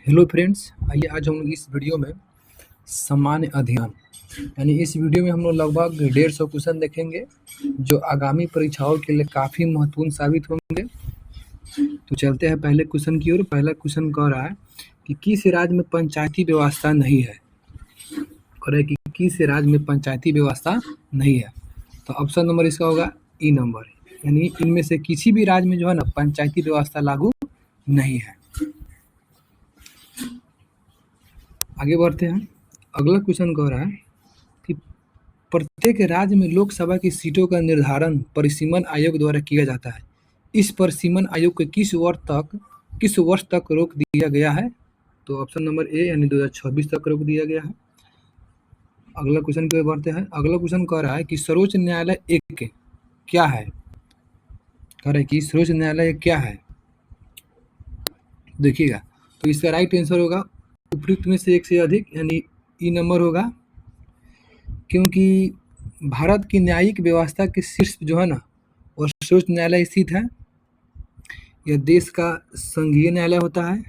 Hello friends, आइए आज हम लोग इस वीडियो में सामान्य अध्ययन यानी इस वीडियो में हम लोग लगभग 150 क्वेश्चन देखेंगे जो आगामी परीक्षाओं के लिए काफ़ी महत्वपूर्ण साबित होंगे। तो चलते हैं पहले क्वेश्चन की ओर। पहला क्वेश्चन कह रहा है कि किस राज्य में पंचायती व्यवस्था नहीं है। कह रहा है कि किस राज्य में पंचायती व्यवस्था नहीं है। तो ऑप्शन नंबर इसका होगा ई नंबर, यानी इनमें से किसी भी राज्य में जो है ना पंचायती व्यवस्था लागू नहीं है। आगे बढ़ते हैं। अगला क्वेश्चन कह रहा है कि प्रत्येक राज्य में लोकसभा की सीटों का निर्धारण परिसीमन आयोग द्वारा किया जाता है। इस परिसीमन आयोग को किस वर्ष तक रोक दिया गया है। तो ऑप्शन नंबर ए यानी 2026 तक रोक दिया गया है। अगला क्वेश्चन की ओर बढ़ते हैं। अगला क्वेश्चन कह रहा है कि सर्वोच्च न्यायालय एक क्या है। कह रहा है कि सर्वोच्च न्यायालय क्या है। देखिएगा, तो इसका राइट आंसर होगा उपयुक्त में से एक से अधिक, यानी ई नंबर होगा, क्योंकि भारत की न्यायिक व्यवस्था के शीर्ष जो है ना वो सर्वोच्च न्यायालय स्थित है। यह देश का संघीय न्यायालय होता है।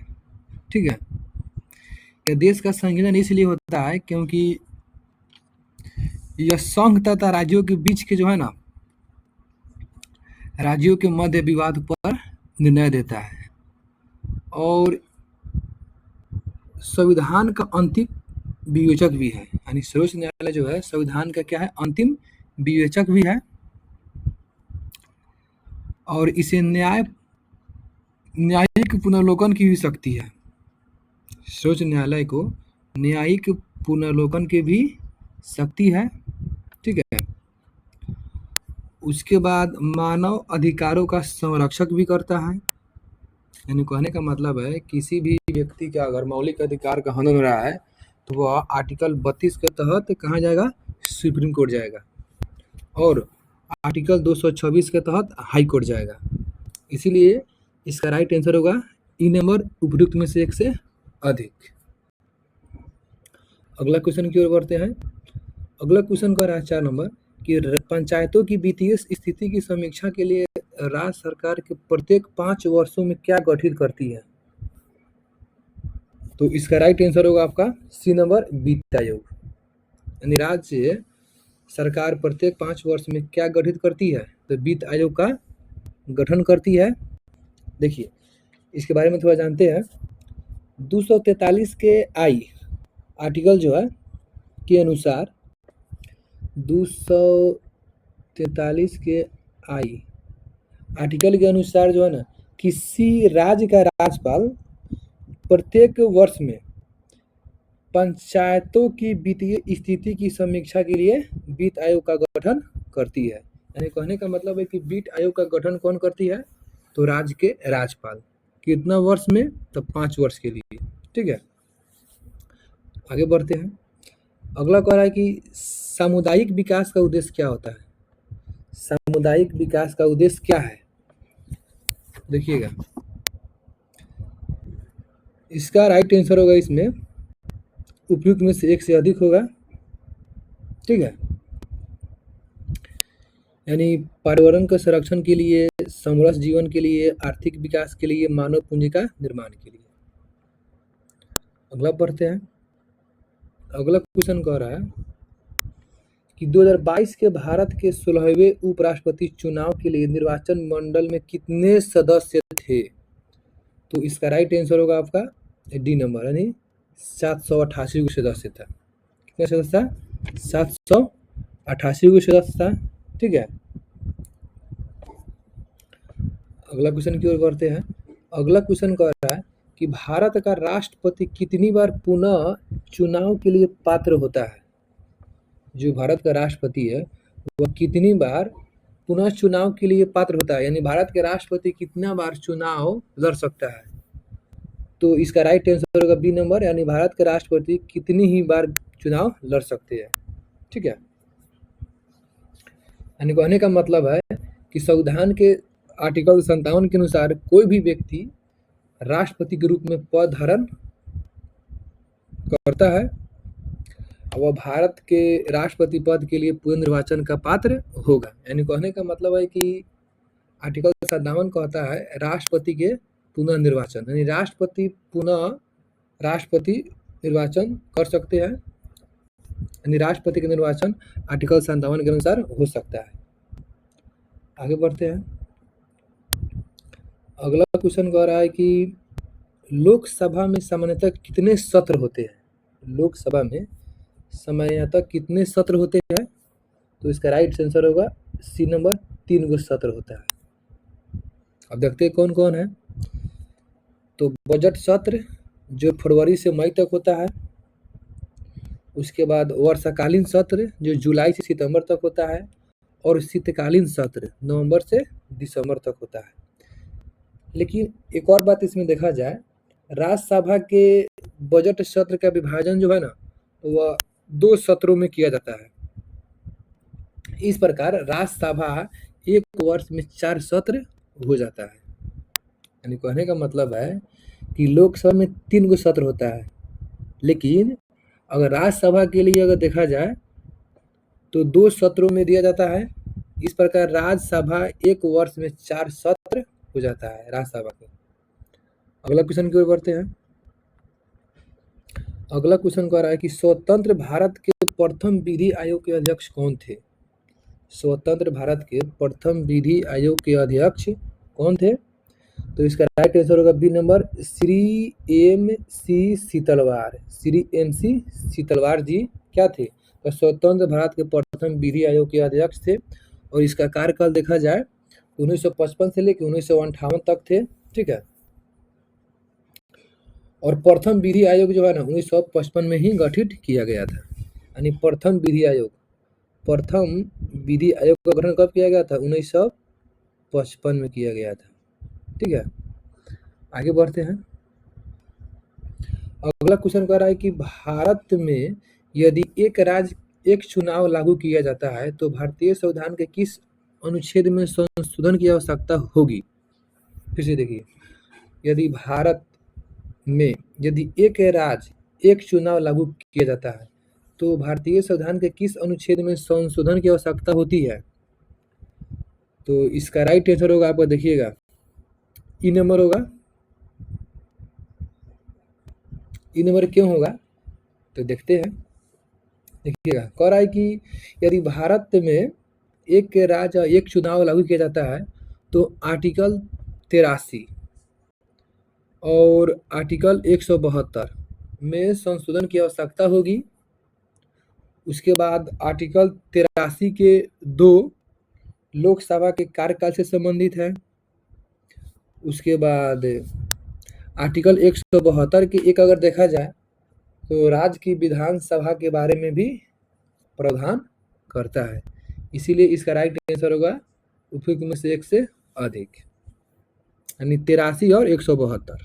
ठीक है, यह देश का संघीय न्यायालय इसलिए होता है क्योंकि यह संघ तथा राज्यों के बीच के जो है ना राज्यों के मध्य विवाद पर निर्णय देता है और संविधान का अंतिम विवेचक भी है। यानी सर्वोच्च न्यायालय जो है संविधान का क्या है, अंतिम विवेचक भी है और इसे न्यायिक पुनर्लोकन की भी शक्ति है। सर्वोच्च न्यायालय को न्यायिक पुनर्लोकन की भी शक्ति है। ठीक है, उसके बाद मानव अधिकारों का संरक्षक भी करता है। यानी कहने का मतलब है किसी भी व्यक्ति का अगर मौलिक अधिकार का हनन हो रहा है तो वह आर्टिकल 32 के तहत कहाँ जाएगा, सुप्रीम कोर्ट जाएगा, और आर्टिकल 226 के तहत हाई कोर्ट जाएगा। इसीलिए इसका राइट आंसर होगा ई नंबर, उपयुक्त में से एक से अधिक। अगला क्वेश्चन की ओर बढ़ते हैं। अगला क्वेश्चन का रहा है 4 नंबर कि पंचायतों की वित्तीय स्थिति की समीक्षा के लिए राज्य सरकार के प्रत्येक 5 वर्षों में क्या गठित करती है। तो इसका राइट आंसर होगा आपका सी नंबर, वित्त आयोग। यानी राज्य सरकार प्रत्येक 5 वर्ष में क्या गठित करती है, तो वित्त आयोग का गठन करती है। देखिए, इसके बारे में थोड़ा जानते हैं। 243 के आई आर्टिकल जो है के अनुसार 243 के आई आर्टिकल के अनुसार जो है ना किसी राज्य का राज्यपाल प्रत्येक वर्ष में पंचायतों की वित्तीय स्थिति की समीक्षा के लिए वित्त आयोग का गठन करती है। यानी कहने का मतलब है कि वित्त आयोग का गठन कौन करती है, तो राज्य के राज्यपाल। कितना वर्ष में, तो 5 वर्ष के लिए। ठीक है, आगे बढ़ते हैं। अगला कह रहा है कि सामुदायिक विकास का उद्देश्य क्या होता है। सामुदायिक विकास का उद्देश्य क्या है, देखिएगा, इसका राइट आंसर होगा इसमें उपयुक्त में से एक से अधिक होगा। ठीक है, यानी पर्यावरण के संरक्षण के लिए, समरस जीवन के लिए, आर्थिक विकास के लिए, मानव पूंजी का निर्माण के लिए। अगला पढ़ते हैं। अगला क्वेश्चन कह रहा है कि 2022 के भारत के 16वें उपराष्ट्रपति चुनाव के लिए निर्वाचन मंडल में कितने सदस्य थे। तो इसका राइट आंसर होगा आपका डी नंबर, यानी 788 सदस्य था। कितने सदस्य था, 788 सदस्य था। ठीक है, अगला क्वेश्चन की ओर बढ़ते हैं। अगला क्वेश्चन कह रहा है कि भारत का राष्ट्रपति कितनी बार पुनः चुनाव के लिए पात्र होता है। जो भारत का राष्ट्रपति है वह कितनी बार पुनः चुनाव के लिए पात्र होता है, यानी भारत के राष्ट्रपति कितना बार चुनाव लड़ सकता है। तो इसका राइट आंसर होगा बी नंबर, यानी भारत के राष्ट्रपति कितनी ही बार चुनाव लड़ सकते हैं। ठीक है, यानी कहने का मतलब है कि संविधान के आर्टिकल 57 के अनुसार कोई भी व्यक्ति राष्ट्रपति के रूप में पद धारण करता है और वह भारत के राष्ट्रपति पद के लिए पुनर्निर्वाचन का पात्र होगा। यानी कहने का मतलब है कि आर्टिकल 57 कहता है राष्ट्रपति के पुनर्निर्वाचन, यानी राष्ट्रपति पुनः राष्ट्रपति निर्वाचन कर सकते हैं, यानी राष्ट्रपति का निर्वाचन आर्टिकल 57 के अनुसार हो सकता है। आगे बढ़ते हैं। अगला क्वेश्चन कह रहा है कि लोकसभा में सामान्यतः कितने सत्र होते हैं? लोकसभा में सामान्यतः कितने सत्र होते हैं? तो इसका राइट आंसर होगा सी नंबर, 3 गो सत्र होता है। अब देखते हैं कौन कौन है। तो बजट सत्र जो फरवरी से मई तक होता है, उसके बाद वर्षाकालीन सत्र जो जुलाई से सितंबर तक होता है, और शीतकालीन सत्र नवंबर से दिसंबर तक होता है। लेकिन एक और बात इसमें देखा जाए, राज्यसभा के बजट सत्र का विभाजन जो है ना, तो वह 2 सत्रों में किया जाता है। इस प्रकार राज्यसभा एक वर्ष में 4 सत्र हो जाता है। यानी कहने का मतलब है कि लोकसभा में 3 गो सत्र होता है, लेकिन अगर राज्यसभा के लिए अगर देखा जाए तो 2 सत्रों में दिया जाता है। इस प्रकार राज्यसभा एक वर्ष में 4 सत्र हो जाता है राज्यसभा के। अगला क्वेश्चन की ओर बढ़ते हैं। अगला क्वेश्चन कह रहा है कि स्वतंत्र भारत के प्रथम विधि आयोग के अध्यक्ष कौन थे? स्वतंत्र भारत के प्रथम विधि आयोग के अध्यक्ष कौन थे? तो इसका राइट आंसर होगा B number, Shri M.C. Setalvad. Shri M.C. Setalvad ji क्या थे? तो स्वतंत्र भारत के प्रथम विधि आयोग के अध्यक्ष थे, और इसका कार्यकाल देखा जाए 1955 से लेकर 1958 तक थे। ठीक है, और प्रथम विधि आयोग जो है ना 1955 में ही गठित किया गया था। यानी प्रथम विधि आयोग का गठन कब किया गया था? 1955 में किया गया था। ठीक है, आगे बढ़ते हैं। अगला क्वेश्चन कह रहा है कि भारत में यदि एक राज्य एक चुनाव लागू किया जाता है तो भारतीय संविधान के किस अनुच्छेद में संशोधन की आवश्यकता होगी? फिर से देखिए, यदि भारत में यदि एक राज्य एक चुनाव लागू किया जाता है तो भारतीय संविधान के किस अनुच्छेद में संशोधन की आवश्यकता होती है? तो इसका राइट आंसर होगा, आपका देखिएगा, ई नंबर होगा। ई नंबर क्यों होगा तो देखते हैं। देखिएगा, कह रहा है कि यदि भारत में एक राज्य एक चुनाव लागू किया जाता है तो आर्टिकल 83 और आर्टिकल 172 में संशोधन की आवश्यकता होगी। उसके बाद आर्टिकल 83 के 2 लोकसभा के कार्यकाल से संबंधित है। उसके बाद आर्टिकल 172 के 1 अगर देखा जाए तो राज्य की विधानसभा के बारे में भी प्रावधान करता है। इसीलिए इसका राइट आंसर होगा उपयुक्त में से 1 से अधिक, यानी 83 और 172।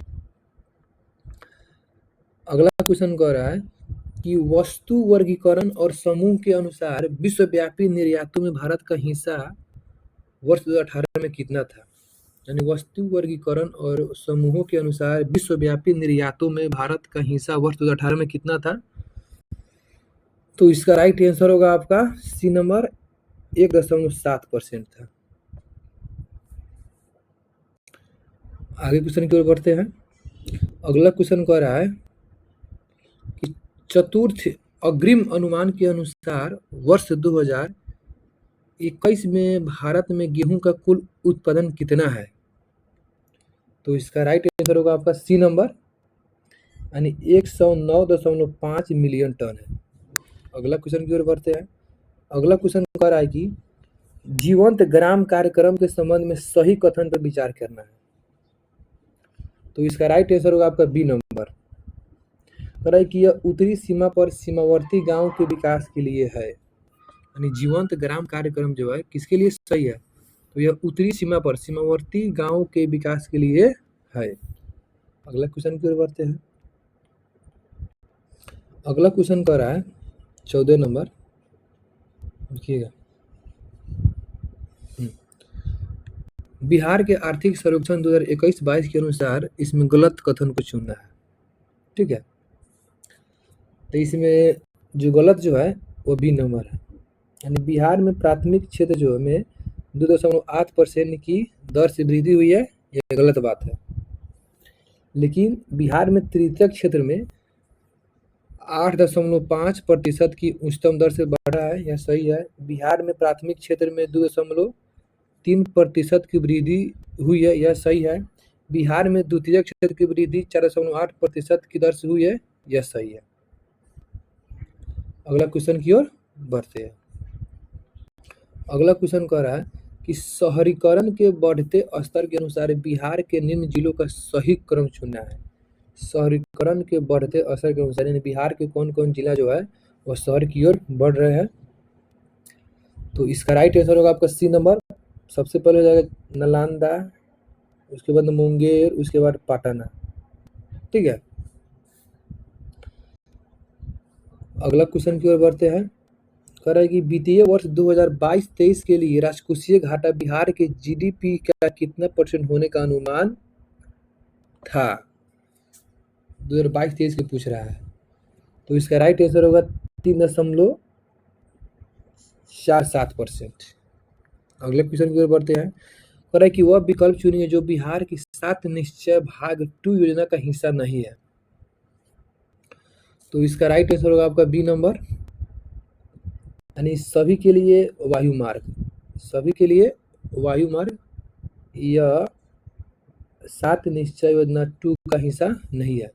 अगला क्वेश्चन कह रहा है कि वस्तु वर्गीकरण और समूह के अनुसार विश्वव्यापी निर्यातों में भारत का हिस्सा वर्ष 2018 में कितना था? यानी वस्तु वर्गीकरण और समूहों के अनुसार विश्वव्यापी निर्यातों में भारत का हिस्सा वर्ष 2018 में कितना था? तो इसका राइट आंसर होगा आपका सी नंबर, 1.7% था। आगे क्वेश्चन की ओर बढ़ते हैं। अगला क्वेश्चन कह रहा है कि चतुर्थ अग्रिम अनुमान के अनुसार वर्ष 2021 में भारत में गेहूं का कुल उत्पादन कितना है? तो इसका राइट आंसर होगा आपका सी नंबर, यानी 109.5 मिलियन टन है। अगला क्वेश्चन की ओर बढ़ते हैं। अगला क्वेश्चन कह रहा है कि जीवंत ग्राम कार्यक्रम के संबंध में सही कथन पर विचार करना है। तो इसका राइट आंसर होगा आपका बी नंबर। कह रहा है कि यह उत्तरी सीमा पर सीमावर्ती गांव के विकास के लिए है। यानी जीवंत ग्राम कार्यक्रम जो है किसके लिए सही है? तो यह उत्तरी सीमा पर सीमावर्ती गांव के विकास के लिए है। अगला क्वेश्चन की ओर बढ़ते हैं। अगला क्वेश्चन कह रहा है 14 नंबर, देखिएगा, बिहार के आर्थिक सर्वेक्षण 2021-22 के अनुसार इसमें गलत कथन को चुनना है। ठीक है, तो इसमें जो गलत जो है वो बी नंबर है। यानी बिहार में प्राथमिक क्षेत्र जो में 2.8% की दर से वृद्धि हुई है, यह गलत बात है। लेकिन बिहार में तृतीयक क्षेत्र में 8.5% की उच्चतम दर से बढ़ा है, यह सही है। बिहार में प्राथमिक क्षेत्र में 2.3% की वृद्धि हुई है, यह सही है। बिहार में द्वितीयक क्षेत्र की वृद्धि 4.8% की दर से हुई है, यह सही है। अगला क्वेश्चन की ओर बढ़ते हैं। अगला क्वेश्चन कह रहा है कि शहरीकरण के बढ़ते स्तर के अनुसार बिहार के निम्न जिलों का सही क्रम चुनना है। शहरीकरण के बढ़ते असर के अनुसार यानी बिहार के कौन कौन जिला जो है वह शहर की ओर बढ़ रहे हैं। तो इसका राइट आंसर होगा आपका सी नंबर। सबसे पहले हो जाएगा नालंदा, उसके बाद मुंगेर, उसके बाद पटना। ठीक है, अगला क्वेश्चन की ओर बढ़ते हैं। कह रहा है कि वित्तीय वर्ष 2022-23 के लिए राजकोषीय घाटा बिहार के जीडीपी का कितना % होने का अनुमान था। 2022-23 के पूछ रहा है, तो इसका राइट आंसर होगा 3.47%। अगले क्वेश्चन की ओर बढ़ते हैं। कह रहा है कि वह विकल्प चुनिए जो बिहार की 7 निश्चय भाग 2 योजना का हिस्सा नहीं है। तो इसका राइट आंसर होगा आपका बी नंबर, यानी सभी के लिए वायुमार्ग। सभी के लिए वायुमार्ग यह 7 निश्चय योजना 2 का हिस्सा नहीं है,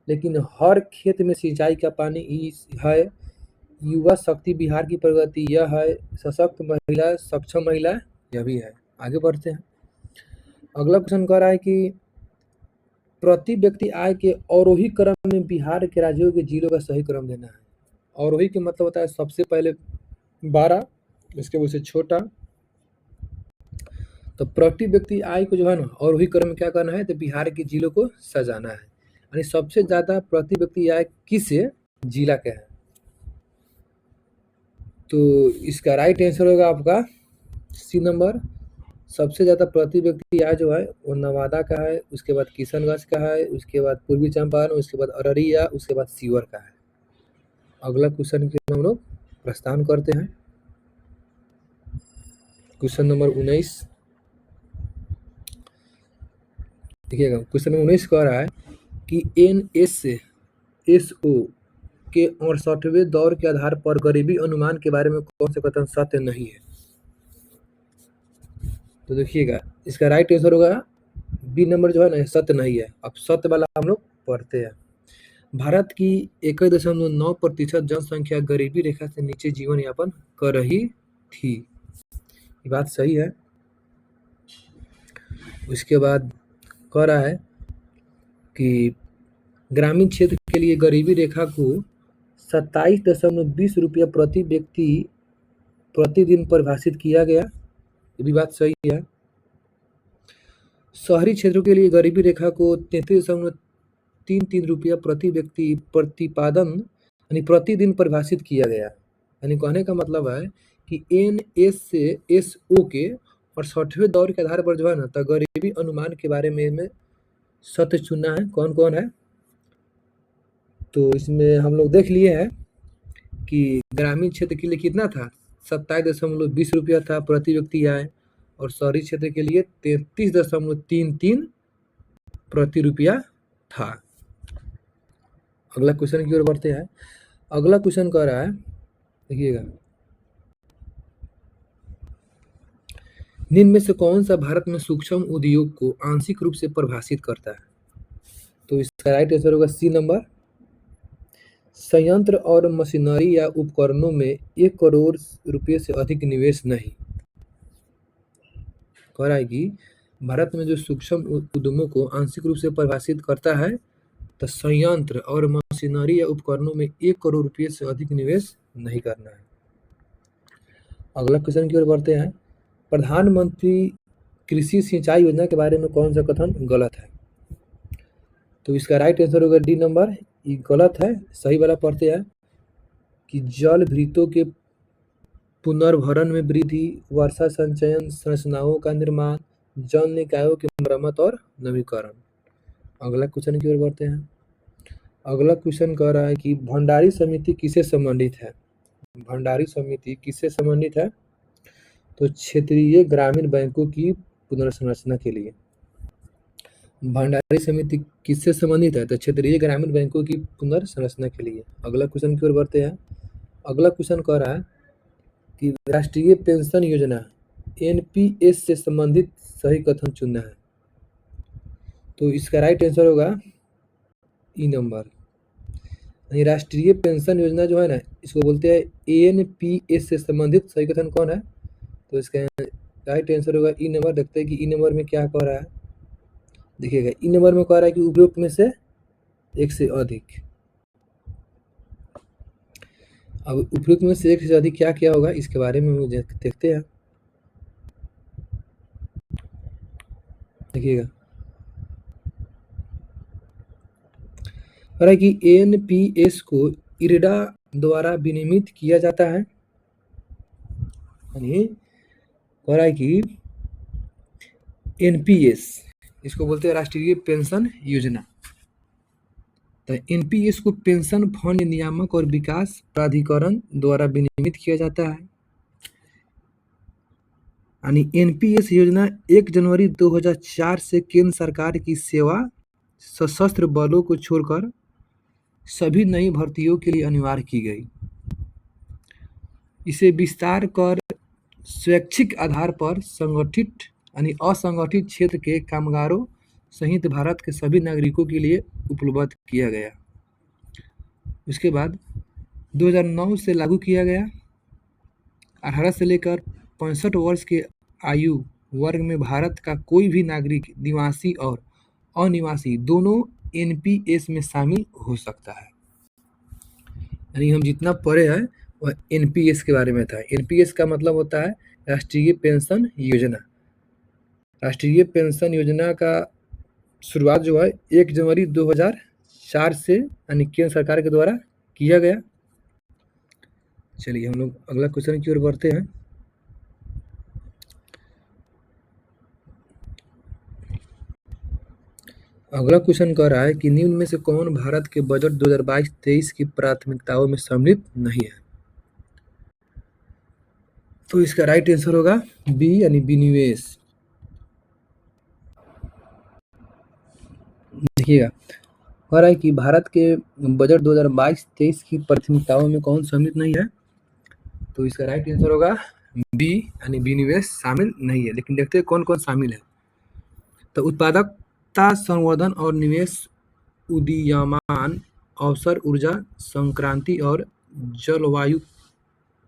लेकिन हर खेत में सिंचाई का पानी है। युवा शक्ति बिहार की प्रगति यह है। सशक्त महिला, सक्षम महिला यह भी है। आगे बढ़ते हैं। अगला क्वेश्चन कह रहा है कि प्रति व्यक्ति आय के अवरोही क्रम में बिहार के राज्यों के जिलों का सही क्रम देना है। अवरोही के मतलब होता है सबसे पहले 12, इसके बाद से छोटा। तो प्रति व्यक्ति आय को जो है ना अवरोही क्रम में क्या करना है, तो बिहार के जिलों को सजाना है, यानी सबसे ज्यादा प्रति व्यक्ति आय किस जिला के है। तो इसका राइट आंसर होगा आपका सी नंबर। सबसे ज़्यादा प्रति व्यक्ति आय जो है वो नवादा का है, उसके बाद किशनगंज का है, उसके बाद पूर्वी चंपारण, उसके बाद अररिया, उसके बाद सीवर का है। अगला क्वेश्चन की हम लोग प्रस्थान करते हैं। क्वेश्चन नंबर 19 देखिएगा। क्वेश्चन नंबर 19 कह रहा है कि NSSO के 68वें दौर के आधार पर गरीबी अनुमान के बारे में कौन सा कथन सत्य नहीं है। तो देखिएगा इसका राइट आंसर होगा बी नंबर जो है ना सत्य नहीं है। अब सत्य वाला हम लोग पढ़ते हैं। भारत की 1.9% जनसंख्या गरीबी रेखा से नीचे जीवन यापन कर रही थी, ये बात सही है। उसके बाद कह रहा है कि ग्रामीण क्षेत्र के लिए गरीबी रेखा को 27.20 रुपया प्रति व्यक्ति प्रतिदिन परिभाषित किया गया, ये भी बात सही है। शहरी क्षेत्रों के लिए गरीबी रेखा को 33.33 रुपया प्रति व्यक्ति प्रतिपादन यानी प्रतिदिन परिभाषित किया गया। यानी कहने का मतलब है कि NSSO के 68वें दौर के आधार पर जो है ना तो गरीबी अनुमान के बारे में सत्य चुनना है। कौन कौन है, तो इसमें हम लोग देख लिए हैं कि ग्रामीण क्षेत्र के लिए कितना था, 27.20 रुपया था प्रति व्यक्ति आय, और शहरी क्षेत्र के लिए 33.33 प्रति रुपया था। अगला क्वेश्चन की ओर बढ़ते हैं। अगला क्वेश्चन कह रहा है देखिएगा, निम्न में से कौन सा भारत में सूक्ष्म उद्योग को आंशिक रूप से परिभाषित करता है। तो इसका राइट आंसर होगा सी नंबर। संयंत्र और मशीनरी या उपकरणों में 1 करोड़ रुपए से अधिक निवेश नहीं। कह रहा है कि भारत में जो सूक्ष्म उद्यमों को आंशिक रूप से परिभाषित करता है तो संयंत्र और मशीनरी या उपकरणों में 1 करोड़ रुपए से अधिक निवेश नहीं करना है। अगला क्वेश्चन की ओर बढ़ते हैं। प्रधानमंत्री कृषि सिंचाई योजना के बारे में कौन सा कथन गलत है। तो इसका राइट आंसर होगा डी नंबर, ये गलत है। सही वाला पढ़ते हैं कि जल भृतों के पुनर्भरण में वृद्धि, वर्षा संचयन संरचनाओं का निर्माण, जल निकायों की मरम्मत और नवीकरण। अगला क्वेश्चन की ओर बढ़ते हैं। अगला क्वेश्चन कह रहा है कि भंडारी समिति किससे संबंधित है। भंडारी समिति किससे संबंधित है, तो क्षेत्रीय ग्रामीण बैंकों की पुनर्संरचना के लिए। भंडारी समिति किससे संबंधित है? तो क्षेत्रीय ग्रामीण बैंकों की पुनर्संरचना के लिए। अगला क्वेश्चन की ओर बढ़ते हैं। अगला क्वेश्चन कह रहा है कि राष्ट्रीय पेंशन योजना एनपीएस से संबंधित सही कथन चुनना है। तो इसका राइट आंसर होगा ई नंबर। राष्ट्रीय पेंशन योजना जो है ना, इसको बोलते हैं एनपीएस से संबंधित सही कथन कौन है? तो इसका राइट आंसर होगा ई नंबर। देखते हैं कि ई नंबर में क्या कह रहा है। देखिएगा, ई नंबर में कह रहा है कि उपरोक्त में से एक से अधिक। अब उपरोक्त में से एक से अधिक क्या क्या होगा, इसके बारे में मुझे देखते हैं। देखिएगा, कह रहा है कि एनपीएस को इरडा द्वारा विनियमित किया जाता है। यानी कह रहा है कि एनपीएस, इसको बोलते हैं राष्ट्रीय पेंशन योजना। तो एनपीएस को पेंशन फंड नियामक और विकास प्राधिकरण द्वारा विनियमित किया जाता है। यानी एनपीएस योजना 1 जनवरी 2004 से केंद्र सरकार की सेवा सशस्त्र बलों को छोड़कर सभी नई भर्तियों के लिए अनिवार्य की गई। इसे विस्तार कर स्वैच्छिक आधार पर संगठित यानी असंगठित क्षेत्र के कामगारों सहित भारत के सभी नागरिकों के लिए उपलब्ध किया गया। उसके बाद 2009 से लागू किया गया। 18 से लेकर 65 वर्ष के आयु वर्ग में भारत का कोई भी नागरिक निवासी और अनिवासी दोनों एनपीएस में शामिल हो सकता है। यानी हम जितना पढ़े हैं वह एनपीएस के बारे में था। एनपीएस का मतलब होता है राष्ट्रीय पेंशन योजना। राष्ट्रीय पेंशन योजना का शुरुआत जो है 1 जनवरी 2004 से यानी केंद्र सरकार के द्वारा किया गया। चलिए हम लोग अगला क्वेश्चन की ओर बढ़ते हैं। अगला क्वेश्चन कह रहा है कि निम्न में से कौन भारत के बजट 2022-23 की प्राथमिकताओं में सम्मिलित नहीं है? तो इसका राइट आंसर होगा बी यानी विनिवेश। देखिएगा, कह रहा है कि भारत के बजट 2022-23 की प्राथमिकताओं में कौन सम्मिलित नहीं है? तो इसका राइट आंसर होगा बी यानी विनिवेश शामिल नहीं है। लेकिन देखते हैं कौन कौन शामिल है। तो उत्पादकता संवर्धन और निवेश, उदीयमान अवसर, ऊर्जा संक्रांति और जलवायु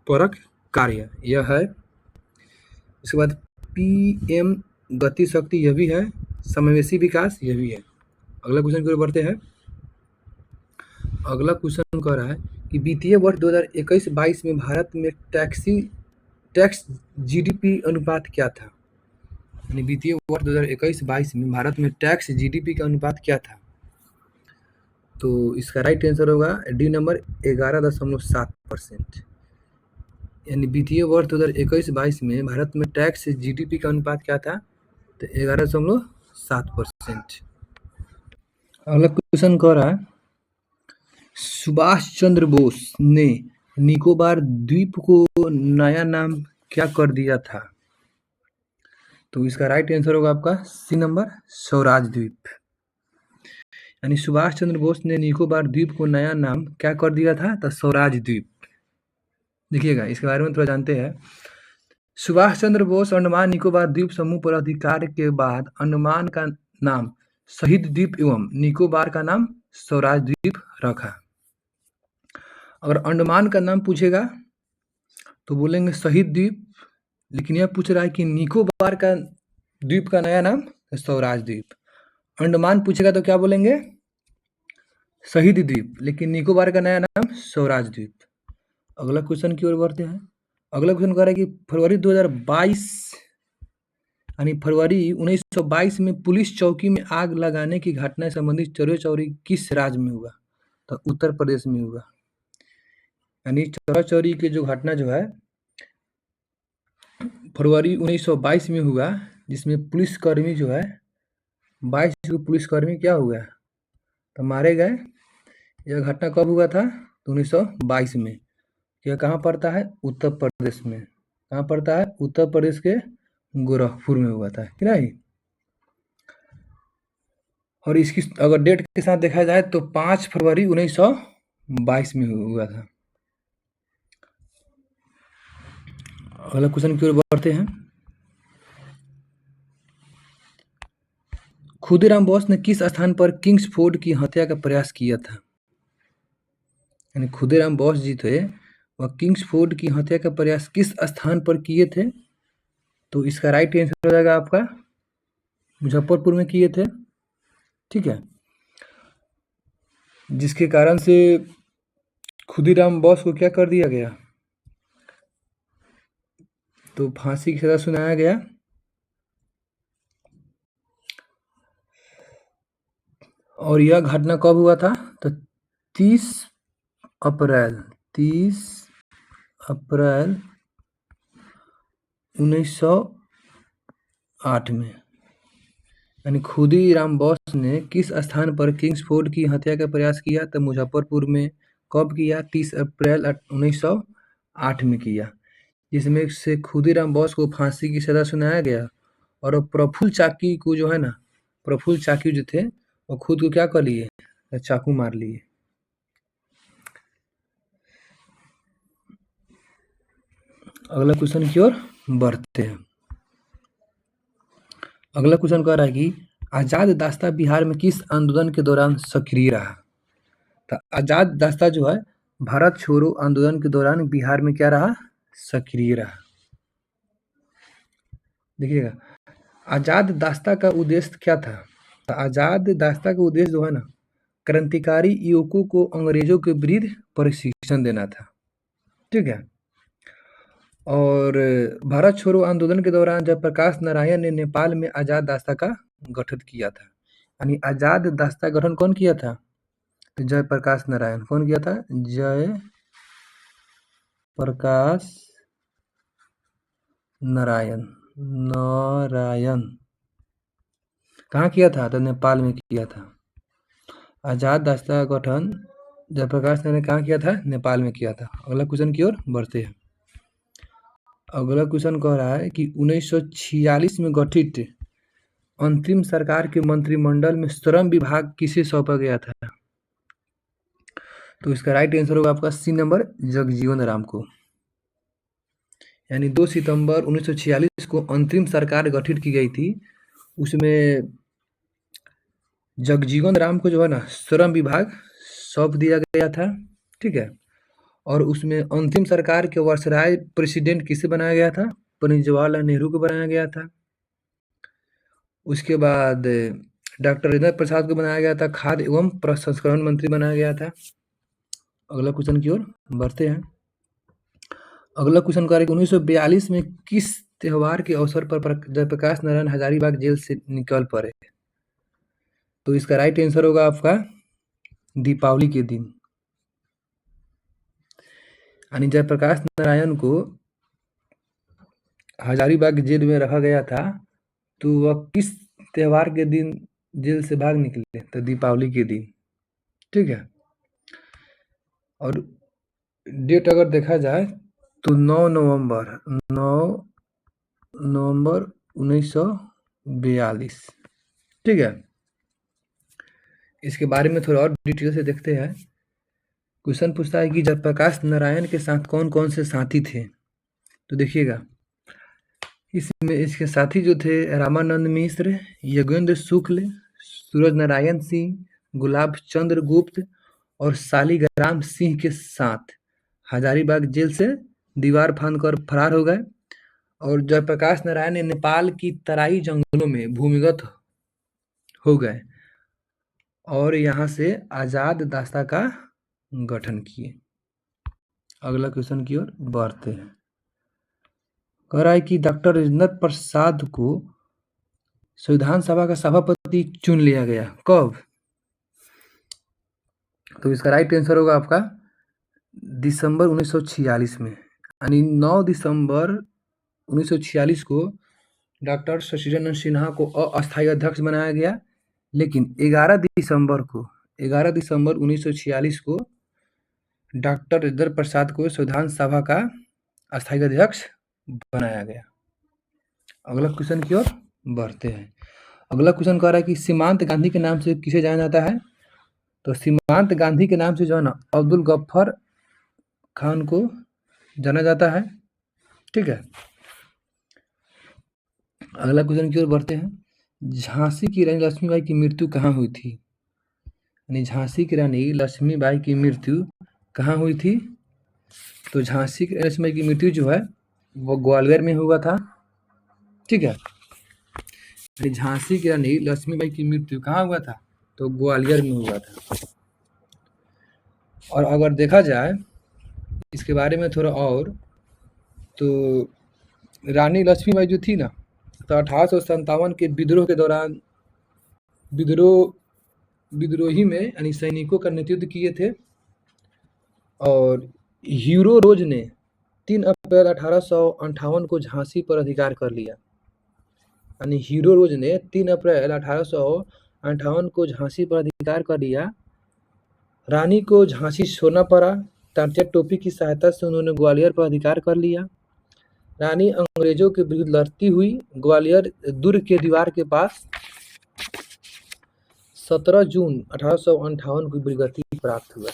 परक कार्य यह है। इसके बाद पीएम गति शक्ति यह भी है। समावेशी विकास यह भी है। अगला क्वेश्चन की ओर बढ़ते हैं। अगला क्वेश्चन कह रहा है कि वित्तीय वर्ष 2021-22 में भारत में टैक्स जीडीपी अनुपात क्या था? यानी वित्तीय वर्ष 2021-22 में भारत में टैक्स जीडीपी का अनुपात क्या था? तो इसका राइट आंसर होगा डी नंबर 11.7%। यानी वित्तीय वर्ष 2021-22 में भारत में टैक्स जीडीपी का अनुपात क्या था? तो 11.7%। अगला क्वेश्चन कह रहा है सुभाष चंद्र बोस ने निकोबार द्वीप को नया नाम क्या कर दिया था? तो इसका राइट आंसर होगा आपका सी नंबर स्वराज द्वीप। यानी सुभाष चंद्र बोस ने निकोबार द्वीप को नया नाम क्या कर दिया था? तो स्वराज द्वीप। देखिएगा, इसके बारे में थोड़ा जानते हैं। सुभाष चंद्र बोस अंडमान निकोबार द्वीप समूह पर अधिकार के बाद अंडमान का नाम शहीद द्वीप एवं निकोबार का नाम स्वराज द्वीप रखा। अगर अंडमान का नाम पूछेगा तो बोलेंगे शहीद द्वीप, लेकिन यह पूछ रहा है कि निकोबार का द्वीप का नया नाम स्वराज द्वीप। अंडमान पूछेगा तो क्या बोलेंगे? शहीद द्वीप, लेकिन निकोबार का नया नाम स्वराज द्वीप। अगला क्वेश्चन की ओर बढ़ते हैं। अगला क्वेश्चन कह रहा है कि फरवरी 2022 यानी फरवरी 1922 में पुलिस चौकी में आग लगाने की घटना से संबंधित चौरी किस राज्य में हुआ? तो उत्तर प्रदेश में हुआ। यानी चौरी की जो घटना जो है फरवरी 1922 में हुआ, जिसमें पुलिसकर्मी जो है 22 पुलिसकर्मी क्या हुआ? तो मारे गए। यह घटना कब हुआ था? तो 1922 में। यह कहाँ पड़ता है? उत्तर प्रदेश में। कहाँ पड़ता है? उत्तर प्रदेश के गोरखपुर में हुआ था, कि नहीं? और इसकी अगर डेट के साथ देखा जाए तो 5 फरवरी 1922 में हुआ था। अगला क्वेश्चन की ओर बढ़ते हैं। खुदीराम बोस ने किस स्थान पर किंग्सफोर्ड की हत्या का प्रयास किया था? यानी खुदीराम बोस जी थे, वह किंग्सफोर्ड की हत्या का प्रयास किस स्थान पर किए थे? तो इसका राइट आंसर हो जाएगा आपका मुजफ्फरपुर में किए थे। ठीक है, जिसके कारण से खुदीराम बोस को क्या कर दिया गया? तो फांसी की सजा सुनाया गया। और यह घटना कब हुआ था? तो 30 अप्रैल 1908 में। यानी खुदीराम बोस ने किस स्थान पर किंग्सफोर्ड की हत्या का प्रयास किया? तो मुजफ्फरपुर में। कब किया? 30 अप्रैल 1908 में किया, जिसमें से खुदीराम बोस को फांसी की सजा सुनाया गया। और प्रफुल्ल चाकी को जो है ना, प्रफुल्ल चाकी जो थे वो खुद को क्या कर लिए? चाकू मार लिए। अगला क्वेश्चन की ओर बढ़ते हैं। अगला क्वेश्चन कह रहा है कि आजाद दास्ता बिहार में किस आंदोलन के दौरान सक्रिय रहा? तो आजाद दास्ता जो है भारत छोड़ो आंदोलन के दौरान बिहार में क्या रहा? सक्रिय रहा। देखिएगा, आजाद दास्ता का उद्देश्य क्या था? तो आजाद दास्ता का उद्देश्य जो है ना, क्रांतिकारी युवकों को अंग्रेजों के विरुद्ध प्रशिक्षण देना था। ठीक है, और भारत छोड़ो आंदोलन के दौरान जयप्रकाश नारायण ने नेपाल में आजाद दास्ता का गठन किया था। यानी आजाद दास्ता गठन कौन किया था? जयप्रकाश नारायण। कौन किया था? जयप्रकाश नारायण। कहाँ किया था? तो नेपाल में किया था। आजाद दास्ता का गठन जयप्रकाश नारायण ने कहाँ किया था? नेपाल में किया था। अगला क्वेश्चन की ओर बढ़ते हैं। अगला क्वेश्चन कह रहा है कि 1946 में गठित अंतरिम सरकार के मंत्रिमंडल में श्रम विभाग किसे सौंपा गया था? तो इसका राइट आंसर होगा आपका सी नंबर, जगजीवन राम को। यानी 2 सितंबर 1946 को अंतरिम सरकार गठित की गई थी। उसमें जगजीवन राम को जो है ना श्रम विभाग सौंप दिया गया था। ठीक है, और उसमें अंतिम सरकार के वायसराय प्रेसिडेंट किसे बनाया गया था? पंडित जवाहरलाल नेहरू को बनाया गया था। उसके बाद डॉक्टर राजेंद्र प्रसाद को बनाया गया था खाद्य एवं प्रसंस्करण मंत्री बनाया गया था। अगला क्वेश्चन की ओर बढ़ते हैं। अगला क्वेश्चन करें 1942 में किस त्योहार के अवसर पर जयप्रकाश नारायण हजारीबाग जेल से निकल पड़े? तो इसका राइट आंसर होगा आपका दीपावली के दिन। यानी जयप्रकाश नारायण को हजारीबाग जेल में रखा गया था, तो वह किस त्योहार के दिन जेल से भाग निकले? तो दीपावली के दिन। ठीक है, और डेट अगर देखा जाए तो 9 नवंबर 1942। ठीक है, इसके बारे में थोड़ा और डिटेल से देखते हैं। क्वेश्चन पूछता है कि जयप्रकाश नारायण के साथ कौन कौन से साथी थे? तो देखिएगा, इसमें इसके साथी जो थे रामानंद मिश्र, योगेंद्र शुक्ल, सूरज नारायण सिंह, गुलाब चंद्र गुप्त और शालिग्राम सिंह के साथ हजारीबाग जेल से दीवार फांदकर फरार हो गए। और जयप्रकाश नारायण ने नेपाल की तराई जंगलों में भूमिगत हो गए और यहाँ से आजाद दास्ता का गठन किए। अगला क्वेश्चन की ओर बढ़ते हैं। कह रहा है कि डॉक्टर राजेंद्र प्रसाद को संविधान सभा का सभापति चुन लिया गया। कब? तो इसका राइट आंसर होगा आपका दिसंबर 1946 में। यानी 9 दिसंबर 1946 को डॉक्टर शशिचंद्र सिन्हा को अस्थायी अध्यक्ष बनाया गया, लेकिन 11 दिसंबर 1946 को डॉक्टर राजेंद्र प्रसाद को संविधान सभा का अस्थायी अध्यक्ष बनाया गया। अगला क्वेश्चन की ओर बढ़ते हैं। अगला क्वेश्चन कह रहा है कि सीमांत गांधी के नाम से किसे जाना जाता है? तो सीमांत गांधी के नाम से जो है ना अब्दुल गफ्फार खान को जाना जाता है। ठीक है, अगला क्वेश्चन की ओर बढ़ते हैं। झांसी की रानी लक्ष्मीबाई की मृत्यु कहाँ हुई थी? यानी झांसी की रानी लक्ष्मीबाई की मृत्यु कहाँ हुई थी? तो झांसी की रानी लक्ष्मीबाई की मृत्यु जो है वो ग्वालियर में हुआ था। ठीक है, झांसी की रानी लक्ष्मीबाई की मृत्यु कहाँ हुआ था? तो ग्वालियर में हुआ था। और अगर देखा जाए इसके बारे में थोड़ा और, तो रानी लक्ष्मीबाई जो थी ना, तो 1857 के विद्रोह के दौरान विद्रोही में यानी सैनिकों का नेतृत्व किए थे। और हीरो रोज ने 3 अप्रैल 1858 को झांसी पर अधिकार कर लिया। यानी हीरो रोज ने 3 अप्रैल 1858 को झांसी पर अधिकार कर लिया। रानी को झांसी छोड़ना पड़ा। तात्या टोपी की सहायता से उन्होंने ग्वालियर पर अधिकार कर लिया। रानी अंग्रेजों के विरुद्ध लड़ती हुई ग्वालियर दुर्ग के दीवार के पास 17 जून 1858 को वीरगति प्राप्त हुआ।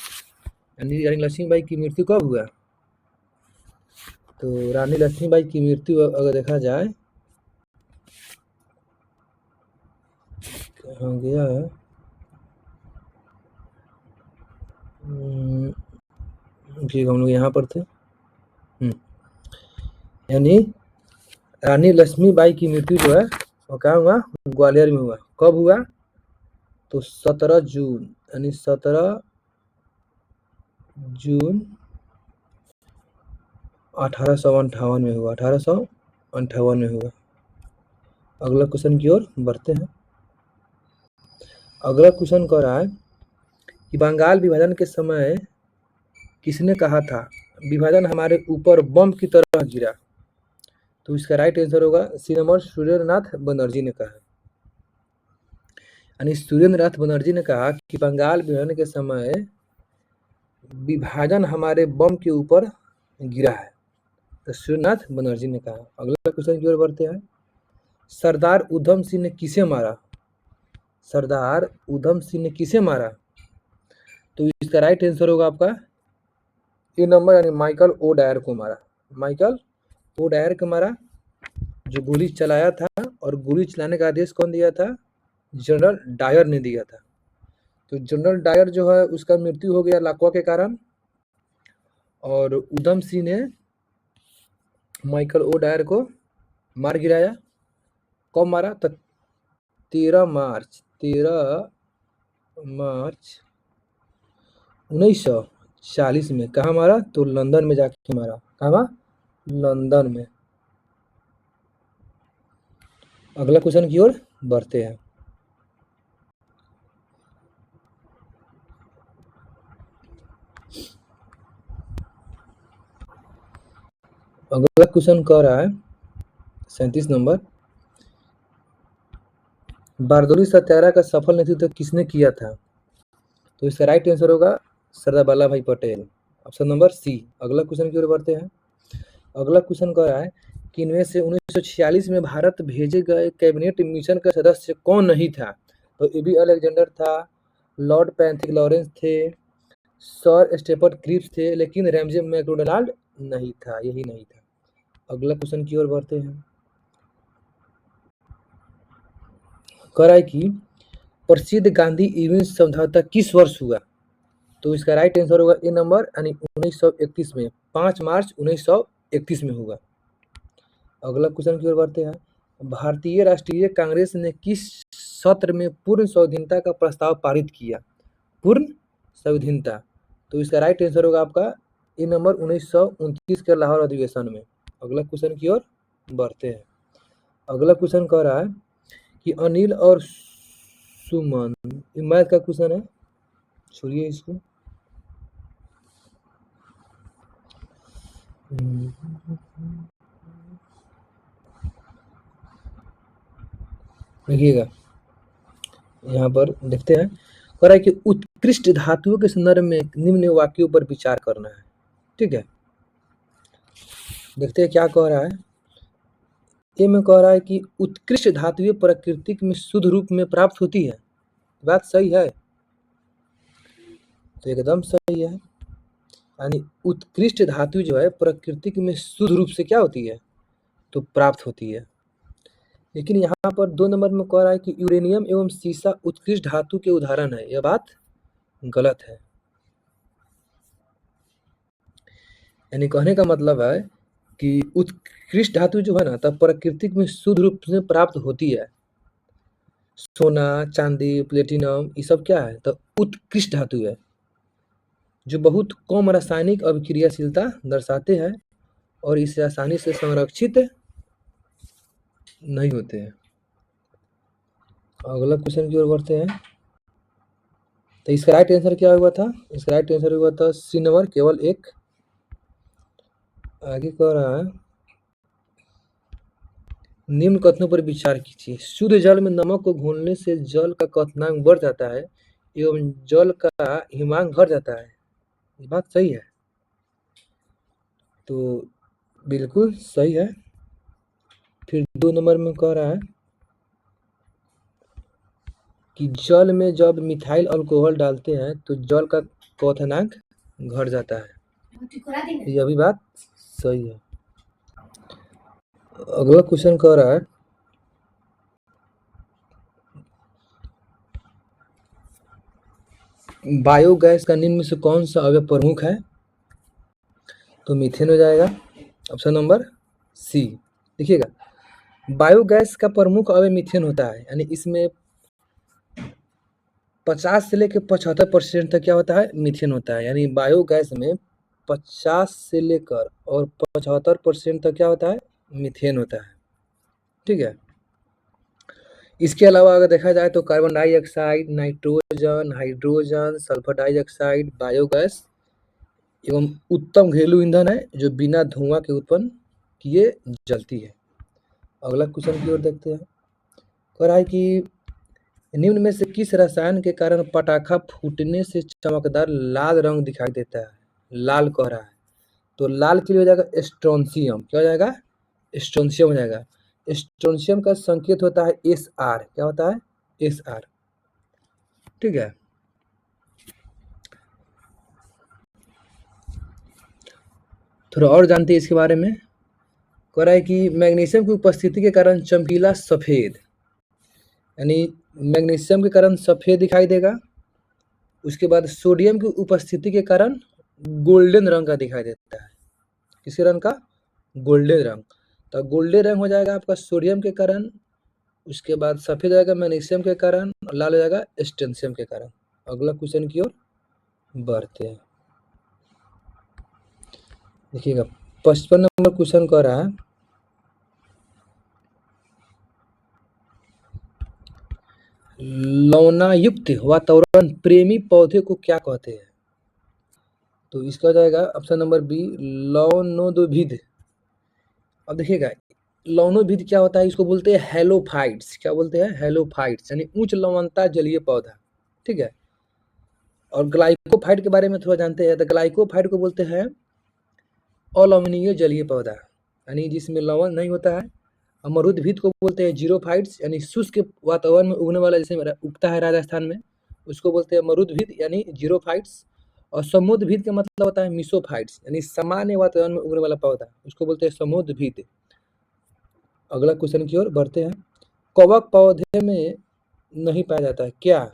यानी रानी लक्ष्मीबाई की मृत्यु कब हुआ? तो रानी लक्ष्मीबाई की मृत्यु अगर देखा जाए, कहाँ गया है, ठीक हम लोग यहाँ पर थे। यानी रानी लक्ष्मीबाई की मृत्यु जो है वो क्या हुआ? ग्वालियर में हुआ। कब हुआ? तो 17 जून, यानी 17 जून 1858 में हुआ। 1858 में हुआ। अगला क्वेश्चन की ओर बढ़ते हैं। अगला क्वेश्चन कह रहा है कि बंगाल विभाजन के समय किसने कहा था विभाजन हमारे ऊपर बम की तरह गिरा? तो इसका राइट आंसर होगा सी नंबर सुरेंद्रनाथ बनर्जी ने कहा। यानी सुरेंद्रनाथ बनर्जी ने कहा कि बंगाल विभाजन के समय विभाजन हमारे बम के ऊपर गिरा है। तो सुरेंद्रनाथ बनर्जी ने कहा। अगला क्वेश्चन की ओर बढ़ते हैं। सरदार उधम सिंह ने किसे मारा? सरदार उधम सिंह ने किसे मारा? तो इसका राइट आंसर होगा आपका ए नंबर, यानी माइकल ओ डायर को मारा। माइकल ओ डायर को मारा, जो गोली चलाया था। और गोली चलाने का आदेश कौन दिया था? जनरल डायर ने दिया था। तो जनरल डायर जो है उसका मृत्यु हो गया लाकवा के कारण। और उधम सिंह ने माइकल ओ डायर को मार गिराया। कब मारा? तो 13 मार्च 1940 में। कहाँ मारा? तो लंदन में जाके मारा। कहाँ? लंदन में। अगला क्वेश्चन की ओर बढ़ते हैं। अगला क्वेश्चन कह रहा है 37 नंबर, बारदोली सत्याग्रह का सफल नेतृत्व किसने किया था? तो इसका राइट आंसर होगा सरदार वल्लभ भाई पटेल। Option number C. अगला क्वेश्चन की ओर बढ़ते हैं। अगला क्वेश्चन कह रहा है कि इनमें से 1946 में भारत भेजे गए कैबिनेट मिशन का सदस्य कौन नहीं था? तो एबी अलेक्जेंडर था, लॉर्ड पैंथिक लॉरेंस थे, सर स्टेफर्ड क्रिप्स थे, लेकिन रैमजे मैकडोनाल्ड नहीं था। यही नहीं था। अगला क्वेश्चन की ओर बढ़ते हैं। कह रहा है कि प्रसिद्ध गांधी इरविन समझौता किस वर्ष हुआ? तो इसका राइट आंसर होगा ए नंबर, यानी 1931 में। 5 मार्च 1931 में होगा। अगला क्वेश्चन की ओर बढ़ते हैं। भारतीय राष्ट्रीय कांग्रेस ने किस सत्र में पूर्ण संविधानिकता का प्रस्ताव पारित किया? पूर्ण संविधानिकता। तो इसका राइट आंसर होगा आपका ए नंबर 1929 के लाहौर अधिवेशन में। अगला क्वेश्चन की ओर बढ़ते हैं। अगला क्वेश्चन कह रहा है कि अनिल और सुमन, मैथ का क्वेश्चन है, छोड़िए इसको। देखिएगा यहाँ पर देखते हैं। कह रहा है कि उत्कृष्ट धातुओं के संदर्भ में निम्न वाक्यों पर विचार करना है। ठीक है, देखते हैं क्या कह रहा है। ए में कह रहा है कि उत्कृष्ट धातुएं प्राकृतिक में शुद्ध रूप में प्राप्त होती है। बात सही है? तो एकदम सही है। यानी उत्कृष्ट धातु जो है प्राकृतिक में शुद्ध रूप से क्या होती है? तो प्राप्त होती है। लेकिन यहाँ पर 2 नंबर में कह रहा है कि यूरेनियम एवं सीसा उत्कृष्ट धातु के उदाहरण है। यह बात गलत है। यानी कहने का मतलब है कि उत्कृष्ट धातु जो है ना, तब प्राकृतिक में शुद्ध रूप से प्राप्त होती है। सोना, चांदी, प्लेटिनम ये सब क्या है? तो उत्कृष्ट धातु है, जो बहुत कम रासायनिक अभिक्रियाशीलता दर्शाते हैं और इसे आसानी से संरक्षित नहीं होते हैं। अगला क्वेश्चन की ओर बढ़ते हैं। तो इसका राइट आंसर क्या हुआ था? इसका राइट आंसर हुआ था सी नंबर, केवल एक। आगे कह रहा है निम्न कथनों पर विचार कीजिए। शुद्ध जल में नमक को घोलने से जल का क्वथनांक बढ़ जाता है एवं जल का हिमांक घट जाता है। ये बात सही है? तो बिल्कुल सही है। फिर 2 नंबर में कह रहा है कि जल में जब मिथाइल अल्कोहल डालते हैं तो जल का क्वथनांक घट जाता है। यह भी बात सही है। अगला क्वेश्चन कह रहा है बायोगैस का निम्न में से कौन सा अवयव प्रमुख है? तो मीथेन हो जाएगा, ऑप्शन नंबर सी। देखिएगा, बायोगैस का प्रमुख अवयव मीथेन होता है। यानी इसमें 50 से लेकर 75% तक क्या होता है? मीथेन होता है। यानी बायोगैस में 50 से लेकर और 75% तक क्या होता है? मीथेन होता है। ठीक है। इसके अलावा अगर देखा जाए तो carbon dioxide, nitrogen, hydrogen, sulphur dioxide, biogas एवं उत्तम घरेलू ईंधन है जो बिना धुआं के उत्पन्न किए जलती है। अगला क्वेश्चन की ओर देखते हैं। कह रहा है कि निम्न में से किस रसायन के कारण पटाखा फूटने से चमकदार लाल रंग दिखाई देता है? लाल कह रहा है, तो लाल के लिए हो जाएगा स्ट्रोंशियम। क्या हो जाएगा? स्ट्रोंशियम हो जाएगा। स्ट्रोंशियम का संकेत होता है SR। क्या होता है? SR। ठीक है। थोड़ा और जानते हैं इसके बारे में। कह रहा है कि मैग्नीशियम की उपस्थिति के कारण चमकीला सफेद, यानी मैग्नीशियम के कारण सफेद दिखाई देगा। उसके बाद सोडियम की उपस्थिति के कारण गोल्डन रंग का दिखाई देता है। किस रंग का? गोल्डन रंग। तो गोल्डन रंग हो जाएगा आपका सोडियम के कारण, उसके बाद सफेद हो जाएगा मैग्नीशियम के कारण, और लाल हो जाएगा स्ट्रोंशियम के कारण। अगला क्वेश्चन की ओर बढ़ते हैं। देखिएगा, 55 नंबर क्वेश्चन कह रहा है लवणायुक्त वातावरण प्रेमी पौधे को क्या कहते हैं? तो इसका हो जाएगा ऑप्शन नंबर बी, लवणोद्भिद। अब देखिएगा, लवणोद्भिद क्या होता है? इसको बोलते हैं हेलोफाइट्स। क्या बोलते हैं? हेलोफाइट्स, यानी उच्च लवणता जलीय पौधा। ठीक है। और ग्लाइकोफाइट के बारे में थोड़ा जानते हैं। तो ग्लाइकोफाइट को बोलते हैं अलवणीय जलीय पौधा, यानी जिसमें लवण नहीं होता है। अमरूदभिद को बोलते हैं जीरोफाइट्स, यानी शुष्क वातावरण में उगने वाला, जैसे उगता है राजस्थान में, उसको बोलते हैं अमरूदभिद यानी जीरोफाइट्स। और समुद्रभिद का मतलब होता है मिसोफाइट्स, यानी सामान्य वातावरण में उगने वाला पौधा, उसको बोलते हैं समुद्रभिद। अगला क्वेश्चन की ओर बढ़ते हैं। कवक पौधे में नहीं पाया जाता है क्या?